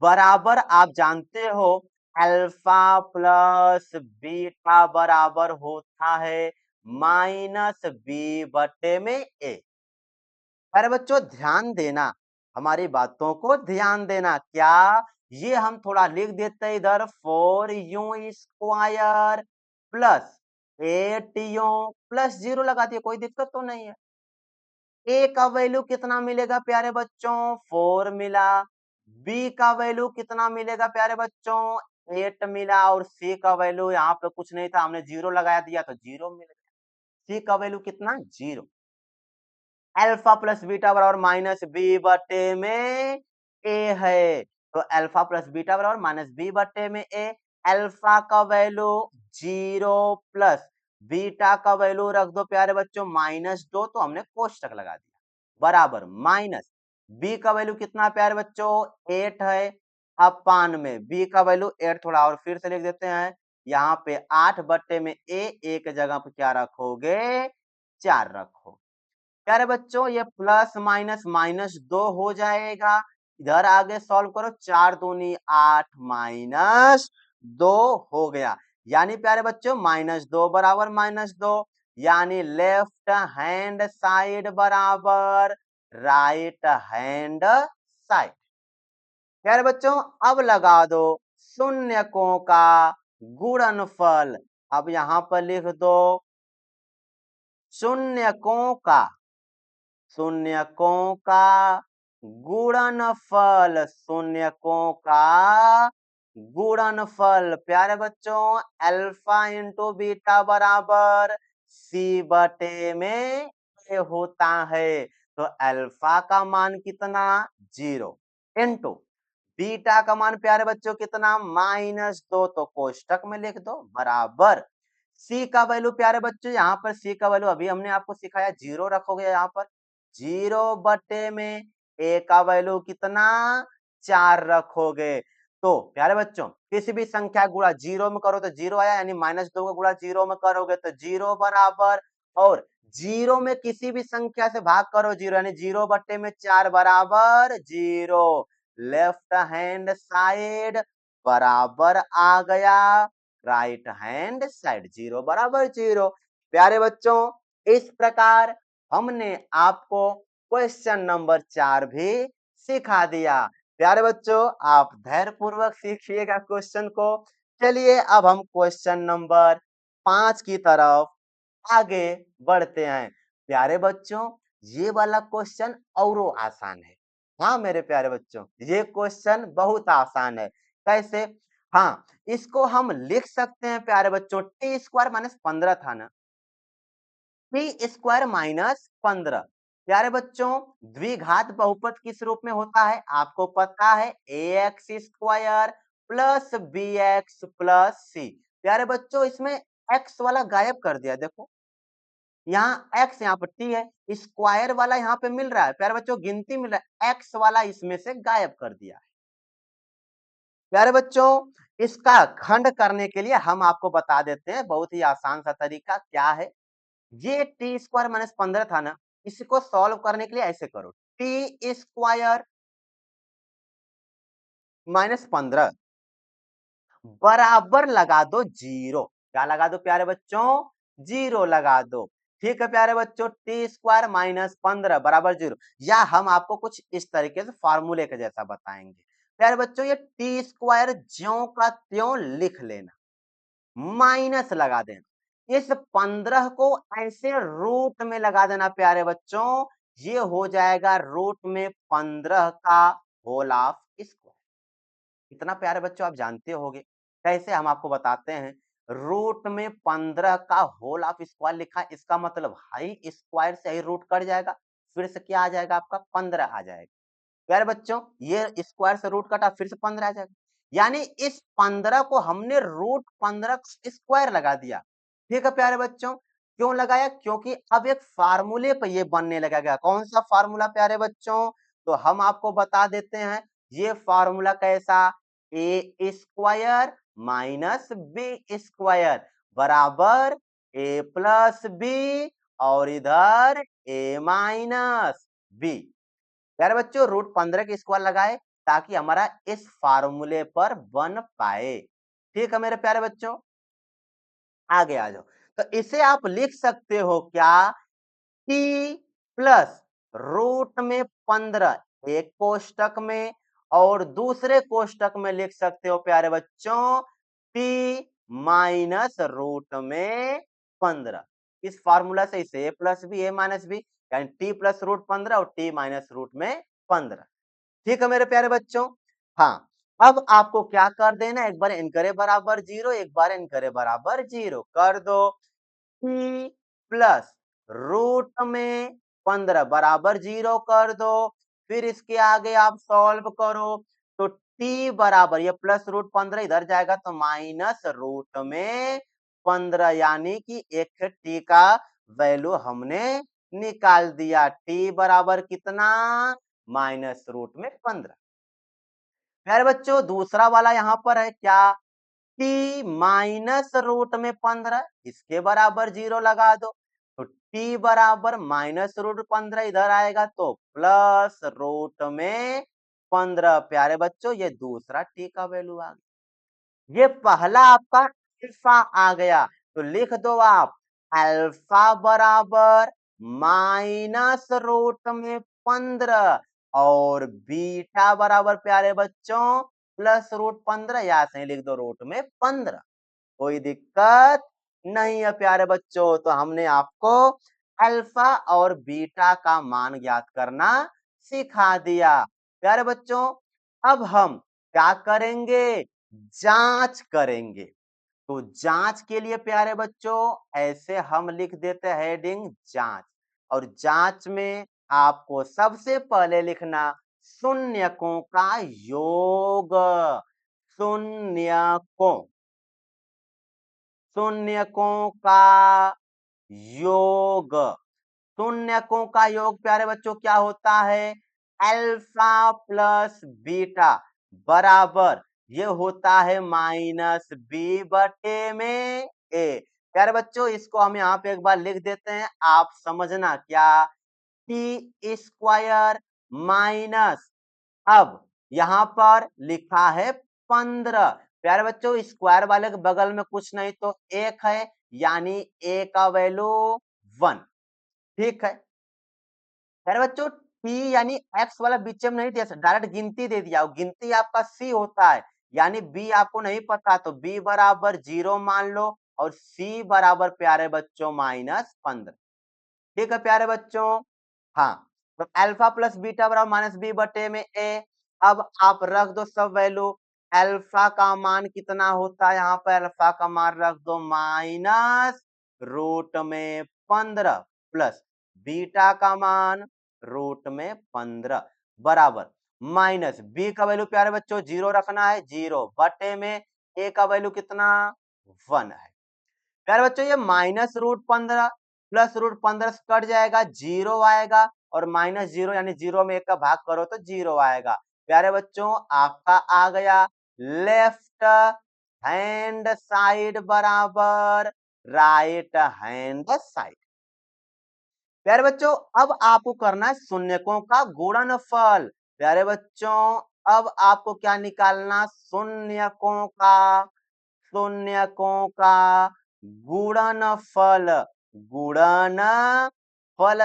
बराबर आप जानते हो अल्फा प्लस बीटा बराबर होता है -b/a। अरे बच्चों ध्यान देना, हमारी बातों को ध्यान देना। क्या ये हम थोड़ा लिख देते हैं इधर, 4u² प्लस 8u प्लस 0 लगा दिए, कोई दिक्कत तो नहीं है। a का वैल्यू कितना मिलेगा प्यारे बच्चों? 4 मिला। b का वैल्यू कितना मिलेगा प्यारे बच्चों? 8 मिला। और c का वैल्यू यहाँ पे कुछ नहीं था, हमने 0 लगा दिया तो 0 मिल गया। c का वैल्यू कितना? 0। अल्फा प्लस बीटा बराबर -b/में a है, तो अल्फा प्लस बीटा बराबर -b/में a। अल्फा का वैल्यू 0 प्लस बीटा का वैल्यू रख दो प्यारे बच्चों -2, तो हमने कोष्टक लगा दिया, बराबर माइनस b का वैल्यू कितना प्यारे बच्चों? 8 है। अपान में b का वैल्यू 8, थोड़ा और फिर से लिख देते हैं, यहाँ पे 8/में a, एक जगह पे क्या रखोगे? 4 रखो। प्यारे बच्चों ये प्लस माइनस -2 हो जाएगा। इधर आगे सॉल्व करो, 4 दूनी 8 -2 हो गया। यानी प्यारे बच्चों -2 बराबर -2, यानी लेफ्ट हैंड साइड बराबर राइट हैंड साइड। प्यारे बच्चों अब लगा दो शून्यकों का गुणनफल। अब यहां पर लिख दो शून्यकों का, शून्यकों का गुणनफल, शून्यकों का गुणनफल। प्यारे बच्चों अल्फा इंटू बीटा बराबर c/में a होता है, तो अल्फा का मान कितना? 0 इंटू बीटा का मान प्यारे बच्चों कितना? -2, तो कोष्टक में लिख दो बराबर c का वैल्यू प्यारे बच्चों, यहाँ पर c का वैल्यू अभी हमने आपको सिखाया 0 रखोगे, यहाँ पर 0/में a का वैल्यू कितना? 4 रखोगे। तो प्यारे बच्चों किसी भी संख्या गुणा 0 में करो तो 0 आया, यानी -2 का गुणा 0 में करोगे तो 0 बराबर, और 0 में किसी भी संख्या से भाग करो 0, यानी 0/में 4 बराबर 0। लेफ्ट हैंड साइड बराबर आ गया राइट हैंड साइड, 0 बराबर 0। प्यारे बच्चों इस प्रकार हमने आपको क्वेश्चन नंबर 4 भी सिखा दिया। प्यारे बच्चों आप धैर्य पूर्वक सीखिएगा क्वेश्चन को। चलिए अब हम क्वेश्चन नंबर 5 की तरफ आगे बढ़ते हैं। प्यारे बच्चों ये वाला क्वेश्चन औरो आसान है। हाँ मेरे प्यारे बच्चों ये क्वेश्चन बहुत आसान है। कैसे? हाँ इसको हम लिख सकते हैं प्यारे बच्चों, t² - 15 था ना, t² - 15। प्यारे बच्चों द्विघात बहुपद किस रूप में होता है? आपको पता है ax² plus bx plus c। प्यारे बच्चों इसमें x वाला गायब कर दिया, देखो यहाँ x यहाँ पर t है, स्क्वायर वाला यहाँ पे मिल रहा है प्यारे बच्चों, गिनती मिल रहा है, x वाला इसमें से गायब कर दिया है। प्यारे बच्चों इसका खंड करने के लिए हम आपको बता देते हैं, बहुत ही आसान सा तरीका क्या है। ये t² - 15 था ना, इसको सॉल्व करने के लिए ऐसे करो, t² - 15 बराबर लगा दो 0। क्या लगा दो प्यारे बच्चों? 0 लगा दो। ठीक है प्यारे बच्चों, t² - 15 बराबर 0, या हम आपको कुछ इस तरीके से फार्मूले के जैसा बताएंगे। प्यारे बच्चों ये t² ज्यों का त्यों लिख लेना, माइनस लगा देना। इस 15 को ऐसे रूट में लगा देना प्यारे बच्चों, ये हो जाएगा रूट में 15 का होल ऑफ स्क्वायर। इतना प्यारे बच्चों आप जानते होंगे, कैसे हम आपको बताते हैं। रूट में 15 का होल ऑफ स्क्वायर लिखा, इसका मतलब हाई स्क्वायर से ही रूट कट जाएगा, फिर से क्या आ जाएगा आपका 15 आ जाएगा। प्यारे बच्चों ये स्क्वायर से रूट कटा, फिर से 15 आ जाएगा, यानी इस 15 को हमने रूट 15 स्क्वायर लगा दिया। ठीक है प्यारे बच्चों, क्यों लगाया? क्योंकि अब एक फार्मूले पे ये बनने लगेगा। कौन सा फार्मूला प्यारे बच्चों? तो हम आपको बता देते हैं, ये फार्मूला कैसा, ए स्क्वायर माइनस बी स्क्वायर बराबर ए प्लस बी और इधर ए माइनस बी। प्यारे बच्चों रूट 15 के स्क्वायर लगाए ताकि हमारा इस फार्मूले पर बन पाए। ठीक है मेरे प्यारे बच्चों, आगे आ जाओ। तो इसे आप लिख सकते हो क्या, टी प्लस रूट में 15 एक कोष्टक में, और दूसरे कोष्टक में लिख सकते हो प्यारे बच्चों टी माइनस रूट में 15। इस फार्मूला से इसे ए प्लस बी ए माइनस बी, यानी टी प्लस रूट 15 और टी माइनस रूट में 15। ठीक है मेरे प्यारे बच्चों, हाँ अब आपको क्या कर देना, एक बार n करे बराबर 0, एक बार n करे बराबर 0 कर दो। टी प्लस रूट में 15 बराबर 0 कर दो, फिर इसके आगे आप सॉल्व करो तो टी बराबर ये प्लस रूट 15 इधर जाएगा तो माइनस रूट में 15, यानी कि एक टी का वैल्यू हमने निकाल दिया। टी बराबर कितना, माइनस रूट में 15। खैर बच्चों दूसरा वाला यहाँ पर है क्या, टी माइनस रूट में 15 इसके बराबर 0 लगा दो, तो टी बराबर माइनस रूट 15 इधर आएगा तो प्लस रूट में 15। प्यारे बच्चों ये दूसरा टी का वैल्यू आ गया, ये पहला आपका अल्फा आ गया, तो लिख दो आप अल्फा बराबर माइनस रूट में 15 और बीटा बराबर प्यारे बच्चों प्लस रूट 15, या से लिख दो रूट में 15। कोई दिक्कत नहीं है प्यारे बच्चों, तो हमने आपको अल्फा और बीटा का मान ज्ञात करना सिखा दिया। प्यारे बच्चों अब हम क्या करेंगे, जांच करेंगे। तो जांच के लिए प्यारे बच्चों ऐसे हम लिख देते हैं हेडिंग जांच, और जांच में आपको सबसे पहले लिखना शून्यकों का योग। शून्यकों, शून्यकों का योग, शून्यकों का योग प्यारे बच्चों क्या होता है, अल्फा प्लस बीटा बराबर ये होता है माइनस बी बटे में ए। प्यारे बच्चों इसको हम यहाँ पे एक बार लिख देते हैं, आप समझना क्या, टी स्क्वायर माइनस, अब यहाँ पर लिखा है 15। प्यारे बच्चों स्क्वायर वाले के बगल में कुछ नहीं तो एक है, यानी ए का वैल्यू 1। ठीक है प्यारे बच्चों टी यानी एक्स वाला बीच में नहीं दिया, डायरेक्ट गिनती दे दिया, गिनती आपका सी होता है, यानी बी आपको नहीं पता तो बी बराबर 0 मान लो और सी बराबर प्यारे बच्चों माइनस 15। ठीक है प्यारे बच्चों, हाँ तो अल्फा प्लस बीटा बराबर माइनस बी बटे में ए। अब आप रख दो सब वैल्यू, अल्फा का मान कितना होता है, यहाँ पर अल्फा का मान रख दो माइनस रूट में 15 प्लस बीटा का मान रूट में 15 बराबर माइनस बी का वैल्यू प्यारे बच्चों 0 रखना है, 0 बटे में ए का वैल्यू कितना 1 है। प्यारे बच्चों ये माइनस रूट 15 प्लस रूट 15 से कट जाएगा, 0 आएगा, और माइनस 0 यानी 0 में 1 का भाग करो तो 0 आएगा। प्यारे बच्चों आपका आ गया लेफ्ट हैंड साइड बराबर राइट हैंड साइड। प्यारे बच्चों अब आपको करना है शून्यकों का गुणनफल। प्यारे बच्चों अब आपको क्या निकालना, शून्यकों का, शून्यकों का गुणनफल, गुणनफल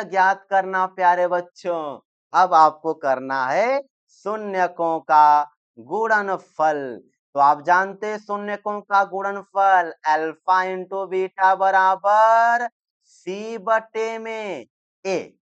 ज्ञात करना प्यारे बच्चों। अब आपको करना है शून्यकों का गुणनफल। तो आप जानते हैं शून्यकों का गुणनफल अल्फा इंटू बीटा बराबर सी बटे में ए।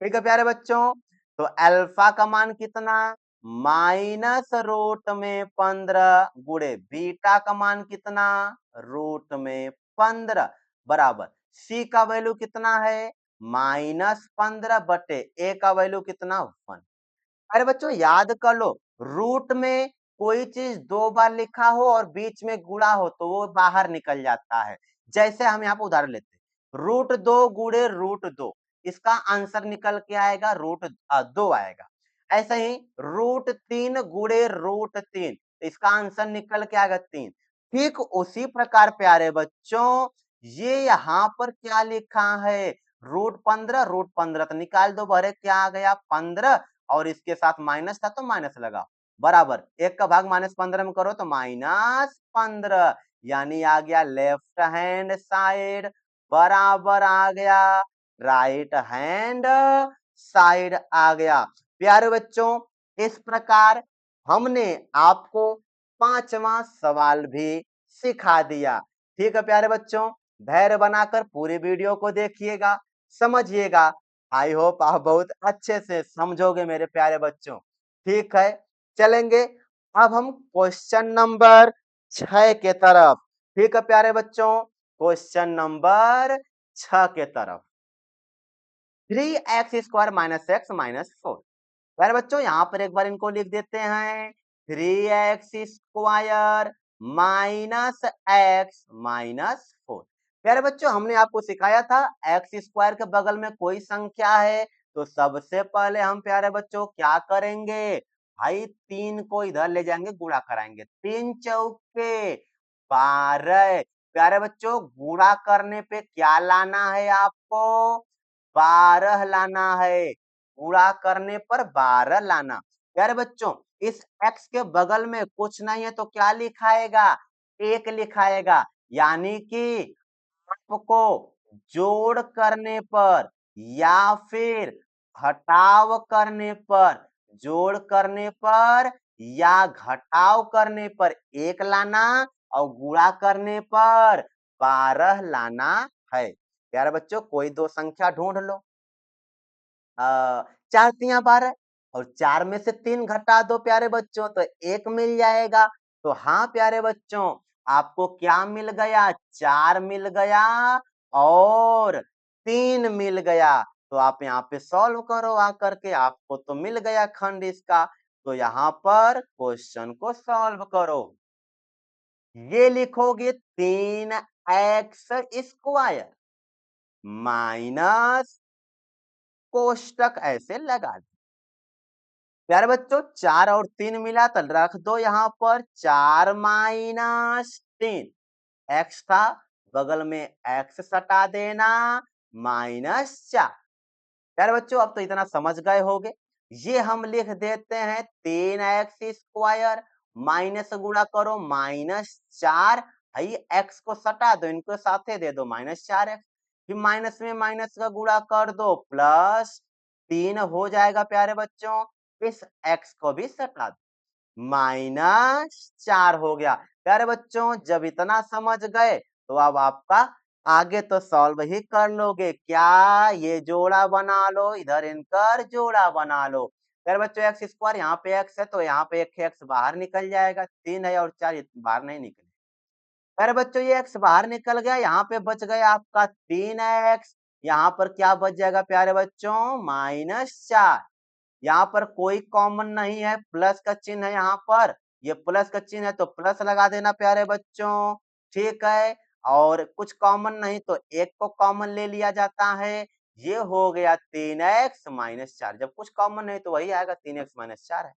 ठीक है प्यारे बच्चों, तो अल्फा का मान कितना, -√में 15 गुणे बीटा का मान कितना, √में 15 बराबर सी का वैल्यू कितना है, -15 बटे ए का वैल्यू कितना 1। अरे बच्चों याद कर लो, रूट में कोई चीज दो बार लिखा हो और बीच में गुणा हो तो वो बाहर निकल जाता है। जैसे हम यहाँ पे उदाहरण लेते हैं, √2 गुणे √2, इसका आंसर निकल के आएगा √2 आएगा। ऐसे ही √3 गुणे √3, इसका आंसर निकल के आएगा 3। ठीक उसी प्रकार प्यारे बच्चों, ये यहाँ पर क्या लिखा है, √15 तो निकाल दो, भरे क्या आ गया 15, और इसके साथ माइनस था तो माइनस लगा, बराबर 1 का भाग -15 में करो तो -15, यानी आ गया लेफ्ट हैंड साइड बराबर आ गया राइट हैंड साइड आ गया। प्यारे बच्चों इस प्रकार हमने आपको 5वां सवाल भी सिखा दिया। ठीक है प्यारे बच्चों, धैर्य बनाकर पूरी वीडियो को देखिएगा, समझिएगा। आई होप आप बहुत अच्छे से समझोगे मेरे प्यारे बच्चों। ठीक है, चलेंगे अब हम क्वेश्चन नंबर 6 के तरफ। ठीक है प्यारे बच्चों, क्वेश्चन नंबर 6 के तरफ। 3x² - x - 4। प्यारे बच्चों यहाँ पर एक बार इनको लिख देते हैं, 3x² - x - 4। प्यारे बच्चों हमने आपको सिखाया था x² के बगल में कोई संख्या है तो सबसे पहले हम प्यारे बच्चों क्या करेंगे, भाई 3 को इधर ले जाएंगे, गुणा कराएंगे, 3 चौके 12। प्यारे बच्चों गुणा करने पे क्या लाना है आपको, 12 लाना है, गुणा करने पर 12 लाना। प्यारे बच्चों इस x के बगल में कुछ नहीं है तो क्या लिखाएगा, 1 लिखाएगा, यानी कि आपको जोड़ करने पर या फिर घटाव करने पर, जोड़ करने पर या घटाव करने पर 1 लाना और गुणा करने पर 12 लाना है। प्यारे बच्चों कोई दो संख्या ढूंढ लो, 4 तिया 12 और 4 में से 3 घटा दो प्यारे बच्चों तो 1 मिल जाएगा। तो हाँ प्यारे बच्चों आपको क्या मिल गया, 4 मिल गया और 3 मिल गया। तो आप यहाँ पे सॉल्व करो आकर के, आपको तो मिल गया खंड इसका। तो यहाँ पर क्वेश्चन को सॉल्व करो, ये लिखोगे 3x² माइनस कोष्टक ऐसे लगा दो। प्यारे बच्चों 4 और 3 मिला तो रख दो यहाँ पर 4 - 3, x था बगल में x सटा देना -4। प्यारे बच्चों अब तो इतना समझ गए होगे, ये हम लिख देते हैं 3x² माइनस गुणा करो -4, x को सटा दो, इनको साथे दे दो -4x, फिर माइनस में माइनस का गुणा कर दो +3 हो जाएगा। प्यारे बच्चों इस x को भी सटा दो, -4 हो गया। प्यारे बच्चों जब इतना समझ गए तो अब आपका आगे तो सॉल्व ही कर लोगे, क्या ये जोड़ा बना लो, इधर इनकर जोड़ा बना लो। प्यारे बच्चों x² यहाँ पे x है तो यहाँ पे एक x बाहर निकल जाएगा, 3 है और 4 बाहर नहीं निकले। प्यारे बच्चों ये x बाहर निकल गया, यहाँ पे बच गया आपका 3x, यहाँ पर क्या बच जाएगा प्यारे बच्चों -4। यहाँ पर कोई कॉमन नहीं है, प्लस का चिन्ह है यहाँ पर, ये प्लस का चिन्ह है तो प्लस लगा देना प्यारे बच्चों। ठीक है, और कुछ कॉमन नहीं तो एक को कॉमन ले लिया जाता है, ये हो गया 3x - 4। जब कुछ कॉमन नहीं तो वही आएगा 3x - 4 है।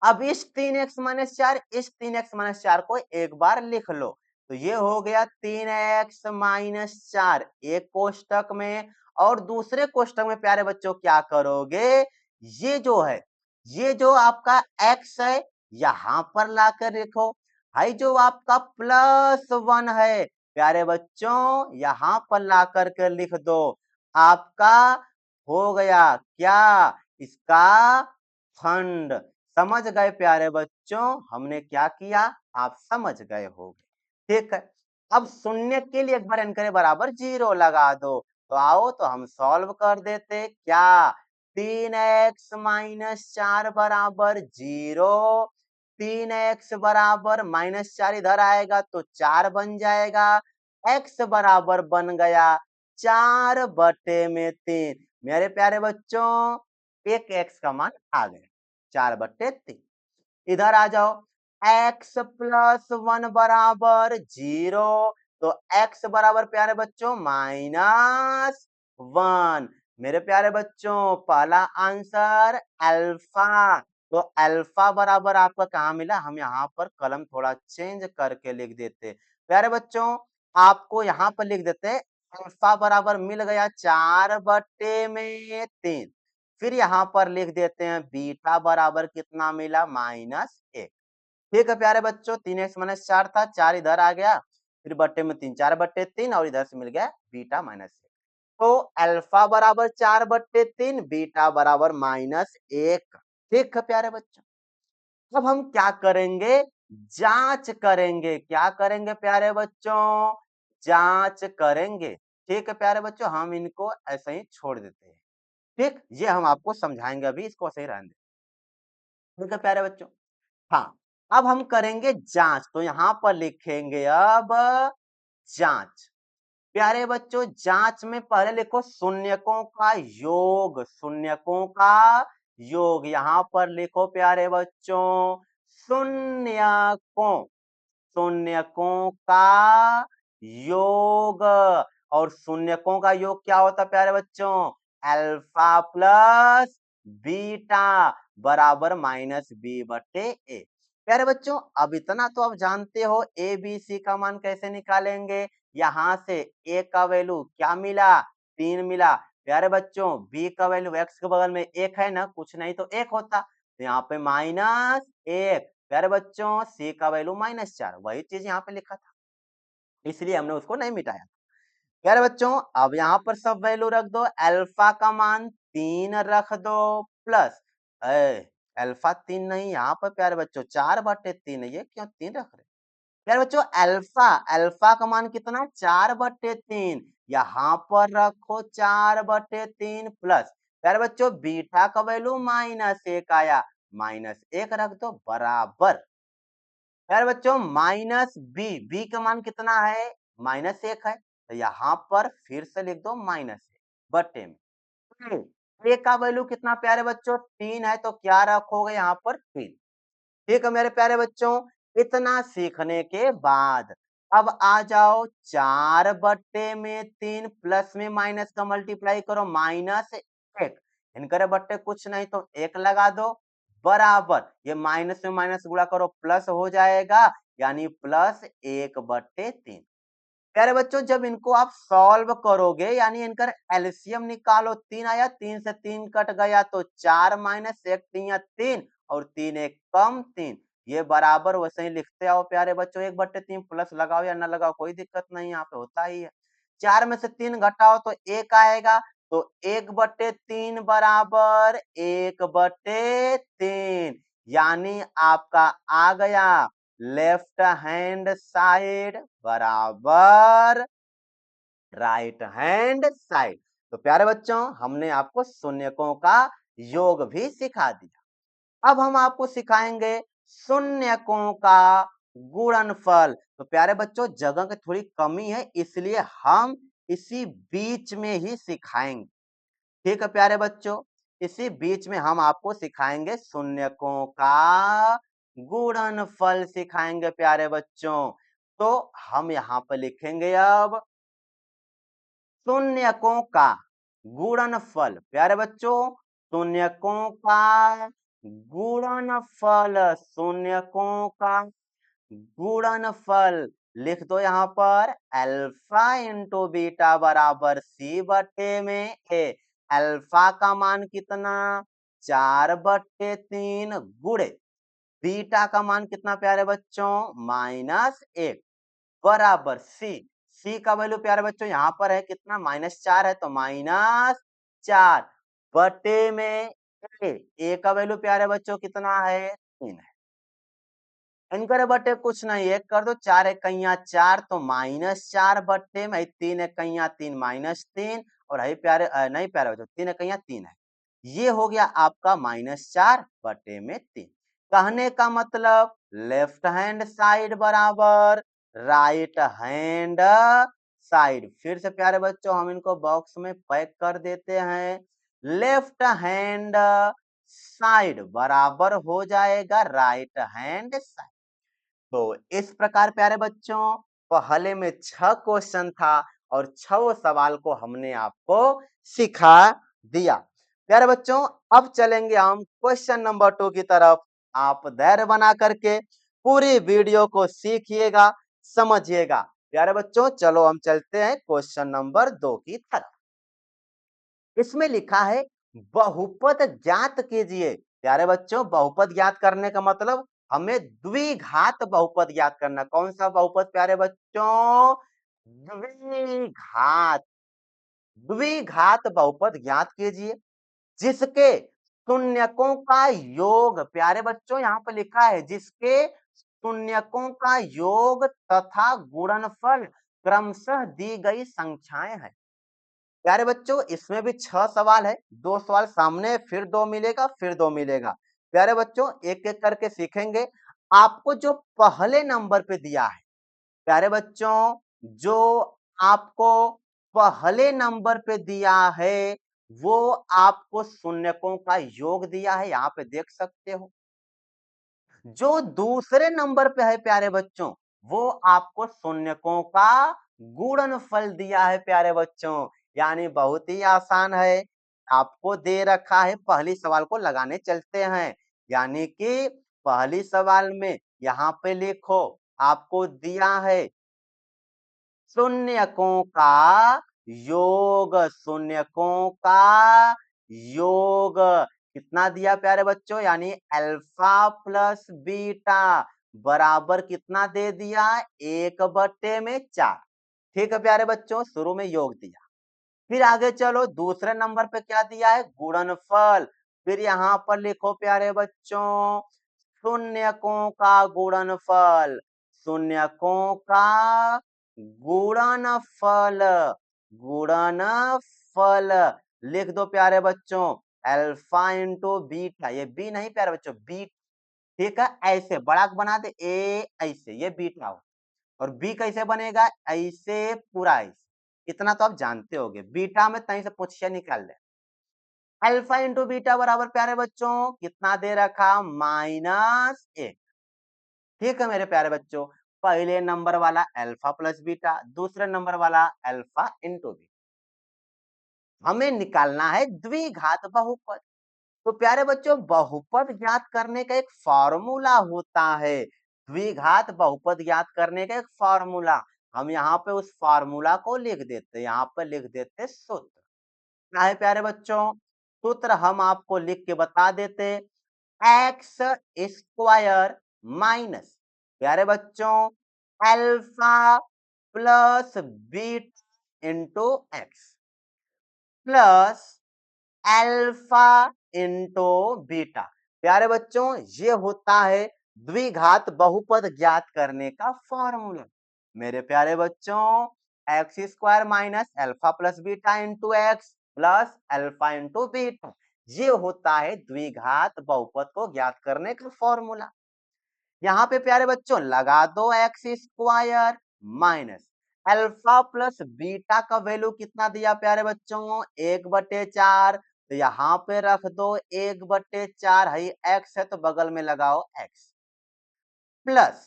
अब इस 3x - 4 इस 3x - 4 को एक बार लिख लो, तो ये हो गया 3x - 4 एक कोष्टक में, और दूसरे कोष्टक में प्यारे बच्चों क्या करोगे, ये जो है, ये जो आपका x है यहां पर लाकर लिखो, भाई जो आपका +1 है प्यारे बच्चों यहां पर ला करके लिख दो। आपका हो गया क्या, इसका खंड। समझ गए प्यारे बच्चों हमने क्या किया? आप समझ गए होंगे। ठीक है। अब शून्य के लिए एक बार n करे बराबर 0 लगा दो। तो आओ तो हम सॉल्व कर देते। क्या 3x माइनस 4 बराबर 0। 3x बराबर माइनस 4 इधर आएगा तो 4 बन जाएगा। x बराबर बन गया 4/3। मेरे प्यारे बच्चों एक x का मान आ गया 4/3। इधर आ जाओ x प्लस 1 बराबर 0। तो x बराबर प्यारे बच्चों -1। मेरे प्यारे बच्चों पहला आंसर अल्फा। तो अल्फा बराबर आपका कहाँ मिला? हम यहाँ पर कलम थोड़ा चेंज करके लिख देते। प्यारे बच्चों आपको यहाँ पर लिख देते अल्फा बराबर मिल गया 4/3। फिर यहाँ पर लिख देते हैं बीटा बराबर कितना मिला? -1। ठीक है प्यारे बच्चों 3x माइनस 4 था 4 इधर आ गया। फिर बट्टे में 3 4/3 और इधर से मिल गया बीटा -1। तो अल्फा बराबर 4/3 बीटा बराबर -1। ठीक है प्यारे बच्चों अब हम क्या करेंगे? जांच करेंगे। क्या करेंगे प्यारे बच्चों? जांच करेंगे। ठीक है प्यारे बच्चों हम इनको ऐसे ही छोड़ देते हैं। ठीक ये हम आपको समझाएंगे अभी इसको सही रहने दें। ठीक है प्यारे बच्चों हाँ अब हम करेंगे जांच। तो यहाँ पर लिखेंगे अब जांच। प्यारे बच्चों जांच में पहले लिखो शून्यकों का योग। शून्यकों का योग यहाँ पर लिखो प्यारे बच्चों शून्यकों। शून्यकों का योग। और शून्यकों का योग क्या होता है प्यारे बच्चों? अल्फा प्लस बीटा बराबर -b/a। प्यारे बच्चों अब इतना तो आप जानते हो ए बी सी का मान कैसे निकालेंगे। यहाँ से a का वैल्यू क्या मिला? 3 मिला। प्यारे बच्चों b का वैल्यू x के बगल में 1 है ना कुछ नहीं तो 1 होता। तो यहाँ पे -1। प्यारे बच्चों c का वैल्यू -4 वही चीज यहाँ पे लिखा था इसलिए हमने उसको नहीं मिटाया। प्यारे बच्चों अब यहाँ पर सब वैल्यू रख दो। अल्फा का मान 3 रख दो प्लस अल्फा 3 नहीं यहाँ पर प्यारे बच्चों 4/3 है। ये क्यों 3 रख रहे? प्यारे बच्चों अल्फा अल्फा का मान कितना? 4/3। यहाँ पर रखो 4/3 प्लस प्यारे बच्चों बीटा का वैल्यू -1 आया -1 रख दो बराबर। यार बच्चों बी का मान कितना है? -1 है। तो यहाँ पर फिर से लिख दो -1 बट्टे में ए का वैल्यू कितना प्यारे बच्चों? 3 है तो क्या रखोगे यहाँ पर? 3। ठीक है मेरे प्यारे बच्चों इतना सीखने के बाद अब आ जाओ 4/3 प्लस में माइनस का मल्टीप्लाई करो -1। इनकरे बट्टे कुछ नहीं तो 1 लगा दो बराबर। ये माइनस में माइनस गुणा करो प्लस हो जाएगा यानी +1/3। प्यारे बच्चों जब इनको आप सॉल्व करोगे यानी इनका एलसीएम निकालो 3 आया 3 से 3 कट गया तो 4 -1 3 3 और 3 1 कम 3 ये बराबर वैसे ही लिखते आओ प्यारे बच्चों 1/3 प्लस लगाओ या ना लगाओ कोई दिक्कत नहीं यहाँ पे होता ही है। 4 में से 3 घटाओ तो 1 आएगा तो 1/3 बराबर 1/3 यानी आपका आ गया लेफ्ट हैंड साइड बराबर राइट हैंड साइड। तो प्यारे बच्चों हमने आपको शून्यकों का योग भी सिखा दिया। अब हम आपको सिखाएंगे शून्यकों का गुणनफल। तो प्यारे बच्चों जगह की थोड़ी कमी है इसलिए हम इसी बीच में ही सिखाएंगे। ठीक है प्यारे बच्चों इसी बीच में हम आपको सिखाएंगे शून्यकों का गुणनफल सिखाएंगे प्यारे बच्चों। तो हम यहाँ पर लिखेंगे अब शून्यकों का गुणनफल। प्यारे बच्चों शून्यकों का गुणनफल। शून्यकों का गुणनफल लिख दो यहाँ पर अल्फा इंटू बीटा बराबर c/में ए। अल्फा का मान कितना? 4/3 गुणे बीटा का मान कितना प्यारे बच्चों? -1 बराबर सी का वैल्यू प्यारे बच्चों यहाँ पर है कितना? -4 है तो -4 बटे में ए का वैल्यू प्यारे बच्चों कितना है? 3 है। इनकर बटे कुछ नहीं, एक कर दो, 4 इक्कइयां 4 तो -4 बट्टे में 3 इक्कइयां 3 -3 और है प्यारे नहीं प्यारे बच्चों 3 इक्कइयां 3 है। ये हो गया आपका -4 बटे में 3। कहने का मतलब लेफ्ट हैंड साइड बराबर राइट हैंड साइड। फिर से प्यारे बच्चों हम इनको बॉक्स में पैक कर देते हैं। लेफ्ट हैंड साइड बराबर हो जाएगा राइट हैंड साइड। तो इस प्रकार प्यारे बच्चों पहले में 6 क्वेश्चन था और 6 सवाल को हमने आपको सिखा दिया। प्यारे बच्चों अब चलेंगे हम क्वेश्चन नंबर 2 की तरफ। आप धैर्य बना करके पूरी वीडियो को सीखिएगा, समझिएगा। प्यारे बच्चों चलो हम चलते हैं क्वेश्चन नंबर 2 की तरफ। इसमें लिखा है बहुपद ज्ञात कीजिए। प्यारे बच्चों बहुपद ज्ञात करने का मतलब हमें द्विघात बहुपद ज्ञात करना। कौन सा बहुपद प्यारे बच्चों? द्विघात। द्विघात बहुपद ज्ञात कीजिए जिसके शून्यकों का योग, प्यारे बच्चों यहाँ पर लिखा है जिसके शून्यकों का योग तथा गुणनफल क्रमशः दी गई संख्याएं हैं। प्यारे बच्चों इसमें भी 6 सवाल है, 2 सवाल सामने फिर 2 मिलेगा फिर 2 मिलेगा। प्यारे बच्चों एक एक करके सीखेंगे। आपको जो पहले नंबर पे दिया है प्यारे बच्चों, जो आपको पहले नंबर पे दिया है वो आपको शून्यकों का योग दिया है, यहाँ पे देख सकते हो। जो दूसरे नंबर पे है प्यारे बच्चों वो आपको शून्यकों का गुणनफल दिया है प्यारे बच्चों। यानी बहुत ही आसान है। आपको दे रखा है, पहली सवाल को लगाने चलते हैं। यानी कि पहली सवाल में यहाँ पे लिखो आपको दिया है शून्यकों का योग। शून्यकों का योग कितना दिया प्यारे बच्चों? यानी अल्फा प्लस बीटा बराबर कितना दे दिया? 1/4। ठीक है प्यारे बच्चों, शुरू में योग दिया। फिर आगे चलो दूसरे नंबर पे क्या दिया है? गुणनफल। फिर यहाँ पर लिखो प्यारे बच्चों शून्यकों का गुणनफल। शून्यकों का गुणनफल। गुणनफल लिख दो प्यारे बच्चों अल्फा इंटू बीटा। ये बी नहीं प्यारे बच्चों, बी। ठीक है, ऐसे बड़ा बना दे ए, ऐसे ये बीटा हो। और बी कैसे बनेगा? ऐसे पूरा ऐसे। इतना तो आप जानते होगे। बीटा में तहीं से पूछिए निकाल ले। अल्फा इंटू बीटा बराबर प्यारे बच्चों कितना दे रखा? -1। ठीक है मेरे प्यारे बच्चों, पहले नंबर वाला अल्फा प्लस बीटा, दूसरे नंबर वाला अल्फा इंटू बीटा। हमें निकालना है द्विघात बहुपद। तो प्यारे बच्चों बहुपद ज्ञात करने का एक फॉर्मूला होता है। द्विघात बहुपद ज्ञात करने का एक फॉर्मूला। हम यहाँ पे उस फॉर्मूला को लिख देते, यहाँ पे लिख देते सूत्र। क्या है प्यारे बच्चों? सूत्र हम आपको लिख के बता देते। एक्स स्क्वायर माइनस प्यारे बच्चों alpha plus beta into x plus alpha into beta. प्यारे बच्चों ये होता है द्विघात बहुपद ज्ञात करने का फॉर्मूला। मेरे प्यारे बच्चों x square minus alpha plus beta into x plus alpha into beta, ये होता है द्विघात बहुपद को ज्ञात करने का फॉर्मूला। यहाँ पे प्यारे बच्चों लगा दो x square minus alpha plus beta का वैल्यू कितना दिया प्यारे बच्चों? 1/4। तो यहाँ पे रख दो 1/4 है, एक्स है तो बगल में लगाओ एक्स प्लस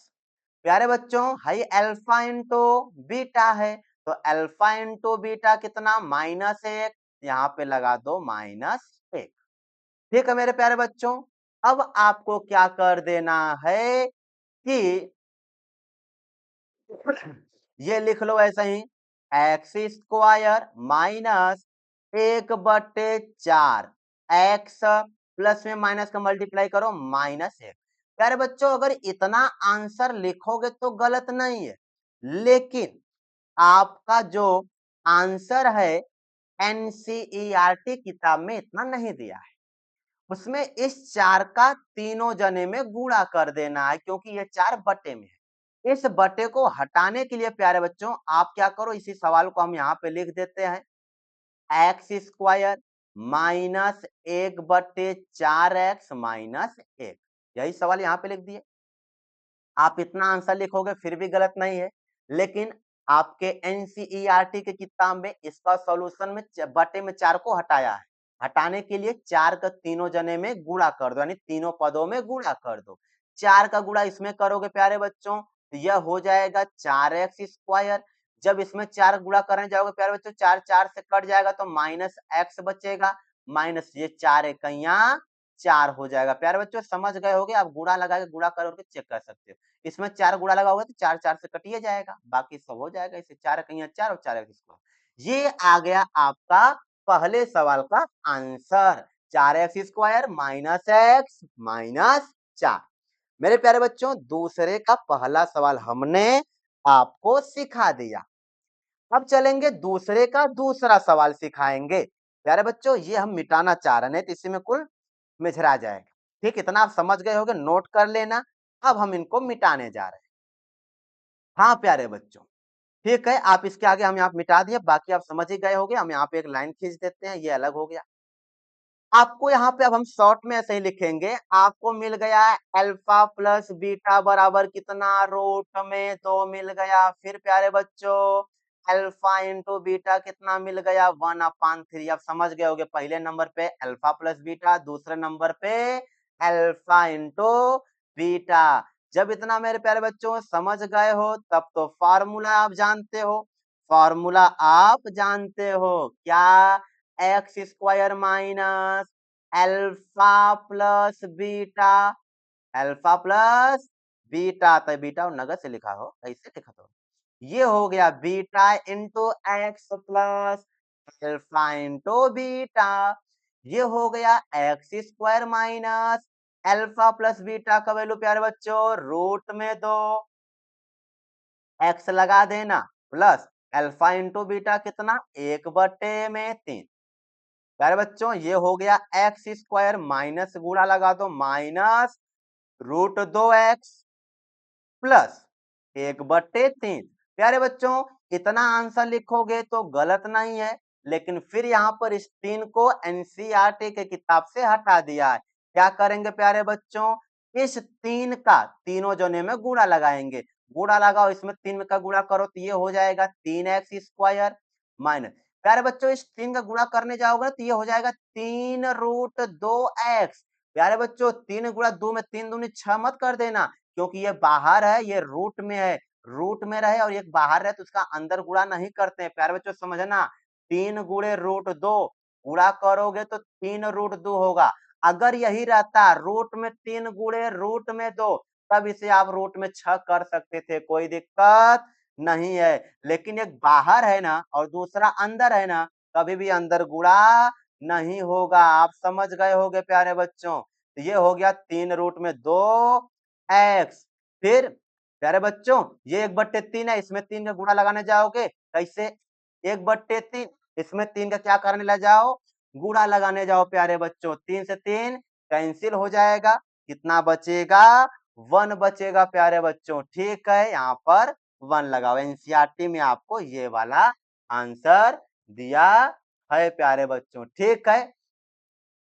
प्यारे बच्चों है अल्फा इंटू बीटा है तो अल्फा इंटू बीटा कितना? -1। यहाँ पे लगा दो -1। ठीक है मेरे प्यारे बच्चों, अब आपको क्या कर देना है कि ये लिख लो ऐसा ही X square minus 1/4 X plus में माइनस का मल्टीप्लाई करो -1। प्यारे बच्चों अगर इतना आंसर लिखोगे तो गलत नहीं है, लेकिन आपका जो आंसर है एनसीईआरटी किताब में इतना नहीं दिया है। उसमें इस 4 का तीनों जने में गुणा कर देना है क्योंकि ये 4 बटे में है। इस बटे को हटाने के लिए प्यारे बच्चों आप क्या करो, इसी सवाल को हम यहाँ पे लिख देते हैं, x square minus 1/4x minus 1। यही सवाल यहाँ पे लिख दिए। आप इतना आंसर लिखोगे फिर भी गलत नहीं है, लेकिन आपके एनसीईआरटी की किताब में इसका सॉल्यूशन में बटे में 4 को हटाया है। हटाने के लिए 4 का तीनों जने में गुणा कर दो, यानी तीनों पदों में गुणा कर दो। 4 का गुणा इसमें करोगे प्यारे बच्चों तो यह हो जाएगा 4x स्क्वायर। जब इसमें 4 गुणा करने जाओगे प्यारे बच्चों 4 4 से कट जाएगा तो माइनस एक्स बचेगा, माइनस ये 4 इकैया 4 हो जाएगा। प्यारे बच्चों समझ गए होगे, आप गुणा लगा के गुणा करके चेक कर सकते हो। इसमें 4 गुणा लगा होगा तो 4 4 से कटिए जाएगा, बाकी सब हो जाएगा। इसे 4 इकैया 4 और 4 एक्स स्क्वायर। ये आ गया आपका पहले सवाल का answer, 4x square minus x minus 4। मेरे प्यारे बच्चों दूसरे का पहला सवाल हमने आपको सिखा दिया। अब चलेंगे दूसरे का दूसरा सवाल सिखाएंगे। प्यारे बच्चों ये हम मिटाना चाह रहे हैं तो इसी में कुल मिझरा जाएगा। ठीक, इतना आप समझ गए होगे, नोट कर लेना। अब हम इनको मिटाने जा रहे हैं। हाँ प्यारे बच्चों, ठीक है, आप इसके आगे हम यहाँ मिटा दिए, बाकी आप समझ ही गए होगे। हम यहाँ पे एक लाइन खींच देते हैं, ये अलग हो गया। आपको यहाँ पे अब हम शॉर्ट में ऐसे ही लिखेंगे, आपको मिल गया अल्फा प्लस बीटा बराबर कितना, रूट में 2 मिल गया। फिर प्यारे बच्चों अल्फा इंटू बीटा कितना मिल गया, 1/3। आप समझ गए होगे, पहले नंबर पे अल्फा प्लस बीटा, दूसरे नंबर पे अल्फा इंटू बीटा। जब इतना मेरे प्यारे बच्चों समझ गए हो तब तो फॉर्मूला आप जानते हो। फॉर्मूला आप जानते हो क्या, x square minus alpha plus beta, alpha plus beta, तो बीटा और नगद से लिखा हो, कैसे लिखा तो ये हो गया beta into x plus alpha into beta. ये हो गया x square minus alpha plus beta का वैल्यू प्यारे बच्चों रूट में 2, एक्स लगा देना, प्लस अल्फा इंटू बीटा कितना 1/3। प्यारे बच्चों ये हो गया एक्स स्क्वायर माइनस गुणा लगा दो माइनस रूट 2x प्लस 1/3। प्यारे बच्चों इतना आंसर लिखोगे तो गलत नहीं है, लेकिन फिर यहाँ पर इस 3 को एनसीईआरटी के किताब से हटा दिया है। क्या करेंगे प्यारे बच्चों, इस 3 का तीनों जने में गुणा लगाएंगे। गुणा लगाओ, इसमें 3 का गुणा करो तो ये हो जाएगा 3x स्क्वायर माइनस, प्यारे बच्चों इस 3 का गुणा करने जाओगे तो ये हो जाएगा 3 रूट 2x। प्यारे बच्चों 3 गुणा 2 में 3 दूनी 6 मत कर देना, क्योंकि ये बाहर है, ये रूट में है। रूट में रहे और एक बाहर रहे तो उसका अंदर गुणा नहीं करते हैं। प्यारे बच्चों समझना, 3 गुणे रूट 2 गुणा करोगे तो 3 रूट 2 होगा। अगर यही रहता रूट में 3 गुणे रूट में 2 तब इसे आप रूट में 6 कर सकते थे, कोई दिक्कत नहीं है। लेकिन एक बाहर है ना और दूसरा अंदर है ना, कभी भी अंदर गुणा नहीं होगा। आप समझ गए होगे प्यारे बच्चों। तो ये हो गया 3 रूट में 2 एक्स। फिर प्यारे बच्चों ये 1/3 है, इसमें 3 का गुणा लगाने जाओगे कैसे, 1/3, इसमें 3 का क्या करने लग जाओ, गुणा लगाने जाओ प्यारे बच्चों। 3 से 3 कैंसिल हो जाएगा, कितना बचेगा 1 बचेगा प्यारे बच्चों। ठीक है, यहाँ पर 1 लगाओ। एनसीईआरटी में आपको ये वाला आंसर दिया है प्यारे बच्चों। ठीक है,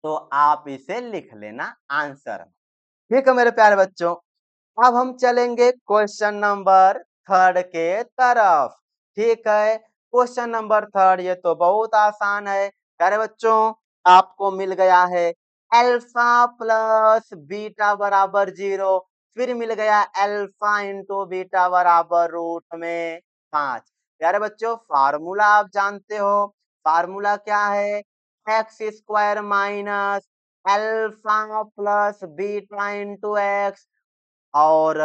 तो आप इसे लिख लेना आंसर। ठीक है मेरे प्यारे बच्चों, अब हम चलेंगे क्वेश्चन नंबर 3 के तरफ। ठीक है, क्वेश्चन नंबर 3 ये तो बहुत आसान है प्यारे बच्चों। आपको मिल गया है अल्फा प्लस बीटा बराबर 0, फिर मिल गया अल्फा इंटू बीटा बराबर रूट में 5। प्यारे बच्चों फार्मूला आप जानते हो, फार्मूला क्या है, x square minus alpha plus beta into x और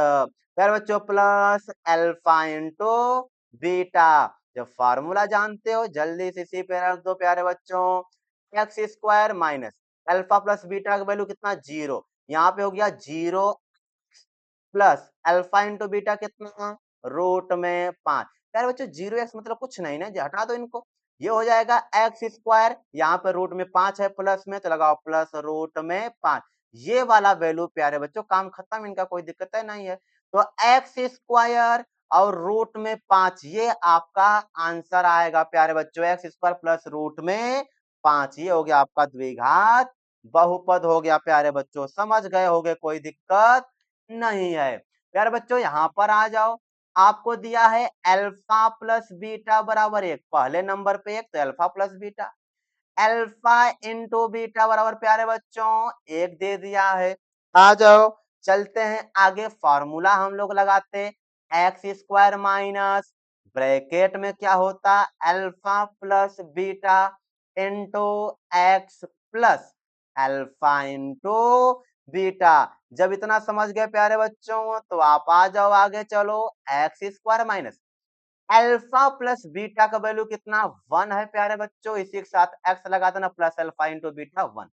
प्यारे बच्चों प्लस अल्फा इंटू बीटा। जब फार्मूला जानते हो जल्दी से इसी पे रख दो प्यारे बच्चों, x square minus alpha plus beta का वैल्यू कितना 0, यहाँ पे हो गया 0 प्लस अल्फा इंटू बीटा कितना रूट में 5। प्यारे बच्चों 0x मतलब कुछ नहीं ना जी, हटा दो इनको। ये हो जाएगा एक्स स्क्वायर, यहाँ पे रूट में 5 है प्लस में, तो लगाओ प्लस रूट में 5। ये वाला वैल्यू प्यारे बच्चों काम खत्म, इनका कोई दिक्कत है नहीं है। तो एक्स स्क्वायर और रूट में 5 ये आपका आंसर आएगा प्यारे बच्चों, एक्स स्क्वायर प्लस रूट में 5। ये हो गया आपका द्विघात बहुपद हो गया प्यारे बच्चों, समझ गए होगे, कोई दिक्कत नहीं है। प्यारे बच्चों यहाँ पर आ जाओ, आपको दिया है अल्फा प्लस बीटा बराबर 1, पहले नंबर पे 1 तो alpha plus beta, alpha into beta बराबर प्यारे बच्चों 1 दे दिया है। आ जाओ चलते हैं आगे, फॉर्मूला हम लोग लगाते, एक्स स्क्वायर माइनस ब्रैकेट में क्या होता, alpha plus beta into x plus alpha into beta. जब इतना समझ गए प्यारे बच्चों तो आप आ जाओ आगे, चलो x square minus alpha plus beta का वैल्यू कितना 1 है प्यारे बच्चों, इसी के साथ एक्स लगा देना plus alpha into beta 1,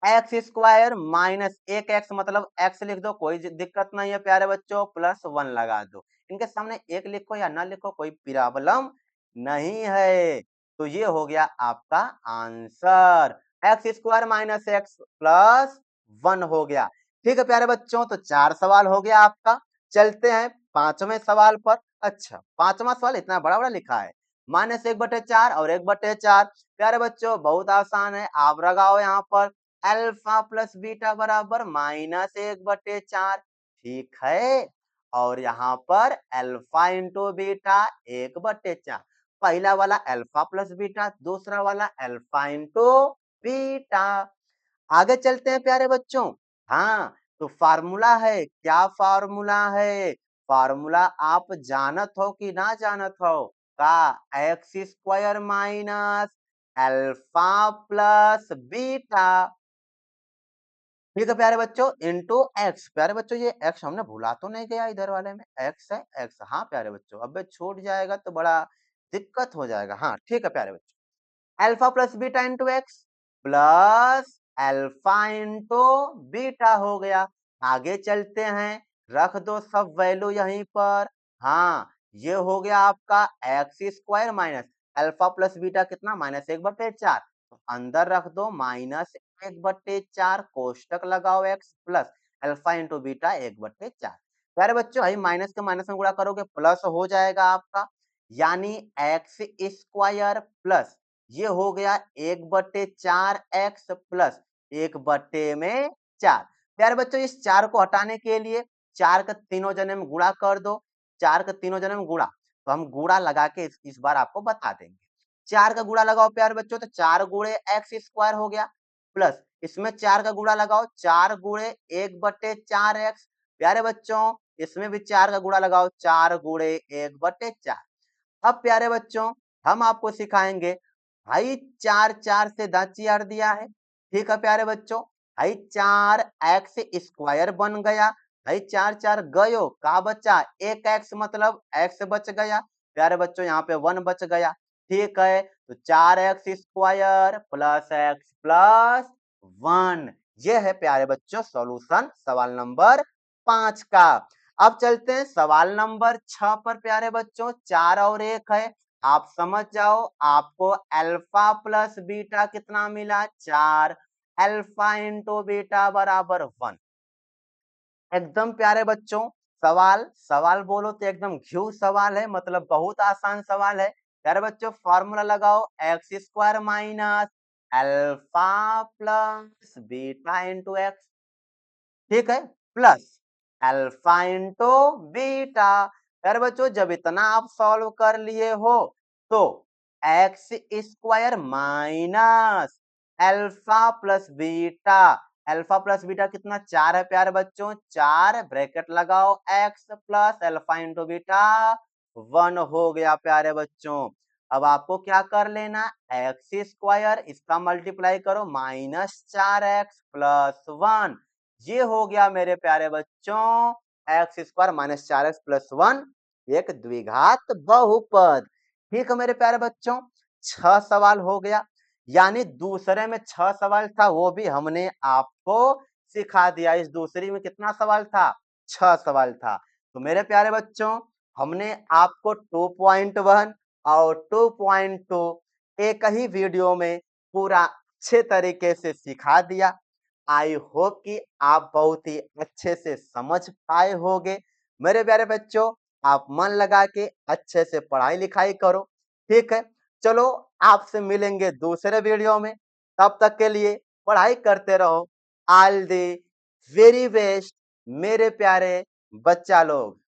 x square minus एक एक्स मतलब एक्स लिख दो, कोई दिक्कत नहीं है प्यारे बच्चों, प्लस 1 लगा दो, इनके सामने एक लिखो या ना लिखो कोई प्रॉब्लम नहीं है। तो ये हो गया आपका answer, x square minus x plus 1 हो गया। ठीक है प्यारे बच्चों, तो 4 सवाल हो गया आपका। चलते हैं 5वें सवाल पर। अच्छा 5वां सवाल इतना बड़ा बड़ा लिखा है, माइनस 1/4 और 1/4। प्यारे बच्चों बहुत आसान है, आप लगाओ यहाँ पर अल्फा प्लस बीटा बराबर माइनस 1/4, ठीक है। और यहाँ पर अल्फा इंटू बीटा 1/4, पहला वाला अल्फा प्लस बीटा, दूसरा वाला अल्फा इंटू बीटा। आगे चलते हैं प्यारे बच्चों। हाँ तो फार्मूला है, क्या फार्मूला है, फार्मूला आप जानत हो कि ना जानत हो, का x square minus alpha plus beta, ठीक है प्यारे बच्चों, इंटू एक्स। प्यारे बच्चों ये एक्स हमने भुला तो नहीं गया, इधर वाले में एक्स है एक्स, हाँ प्यारे बच्चों, अब छूट जाएगा तो बड़ा दिक्कत हो जाएगा। हाँ ठीक है प्यारे बच्चों, alpha plus beta into x plus alpha into beta हो गया। आगे चलते हैं, रख दो सब वैल्यू यहीं पर। हाँ ये हो गया आपका x square minus alpha plus beta कितना माइनस 1/4, तो अंदर रख दो माइनस 1/4, कोष्टक लगाओ x plus alpha into beta 1/4। प्यारे बच्चों भाई माइनस के माइनस में गुणा करोगे प्लस हो जाएगा आपका, यानी एक्स स्क्वायर प्लस ये हो गया 1/4 एक्स प्लस 1/4। प्यारे बच्चों इस 4 को हटाने के लिए 4 का तीनों जने में गुणा कर दो, 4 का तीनों जने में गुणा, तो हम गुणा लगा के इस बार आपको बता देंगे। 4 का गुणा लगाओ प्यारे बच्चों, तो 4 गुणे एक्स स्क्वायर हो गया, प्लस इसमें 4 का गुणा लगाओ, 4 गुणे 1/4 एक्स। प्यारे बच्चों इसमें भी 4 का गुणा लगाओ, 4 गुणे 1/4। अब प्यारे बच्चों हम आपको सिखाएंगे, भाई 4 से 10 दिया है, ठीक है प्यारे बच्चों, भाई 4 एक्स स्क्वायर बन गया, भाई 4 गयो, का बचा 1 एक्स मतलब एक्स बच गया, प्यारे बच्चों यहाँ पे 1 बच गया, ठीक है। तो 4 x square plus x plus 1, ये है प्यारे बच्चों सॉल्यूशन सवाल नंबर 5 का। अब चलते हैं सवाल नंबर 6 पर प्यारे बच्चों, 4 और 1 है, आप समझ जाओ, आपको अल्फा प्लस बीटा कितना मिला 4, अल्फा इंटू बीटा बराबर 1। एकदम प्यारे बच्चों सवाल सवाल बोलो तो एकदम घिऊ सवाल है, मतलब बहुत आसान सवाल है। प्यारे बच्चों फॉर्मूला लगाओ, x square minus alpha plus beta into x, ठीक है, प्लस अल्फा इंटू बीटा। यार बच्चों जब इतना आप सॉल्व कर लिए हो तो x square minus alpha plus beta, alpha plus beta कितना 4 है प्यारे बच्चों, 4 ब्रैकेट लगाओ x plus alpha into beta 1 हो गया प्यारे बच्चों। अब आपको क्या कर लेना, एक्स स्क्वायर इसका मल्टीप्लाई करो -4x प्लस 1, ये हो गया मेरे प्यारे बच्चों एक्स स्क्वायर -4x प्लस 1 एक द्विघात बहुपद। ठीक है मेरे प्यारे बच्चों, 6 सवाल हो गया, यानी दूसरे में 6 सवाल था वो भी हमने आपको सिखा दिया। इस दूसरी में कितना सवाल था, 6 सवाल था। तो मेरे प्यारे बच्चों हमने आपको 2.1 और 2.2 एक ही वीडियो में पूरा अच्छे तरीके से सिखा दिया। आई होप कि आप बहुत ही अच्छे से समझ पाए होंगे। मेरे प्यारे बच्चों, आप मन लगा के अच्छे से पढ़ाई-लिखाई करो, ठीक है? चलो आपसे मिलेंगे दूसरे वीडियो में, तब तक के लिए पढ़ाई करते रहो। ऑल द वेरी बेस्ट मेरे प्यारे बच्चा लोग।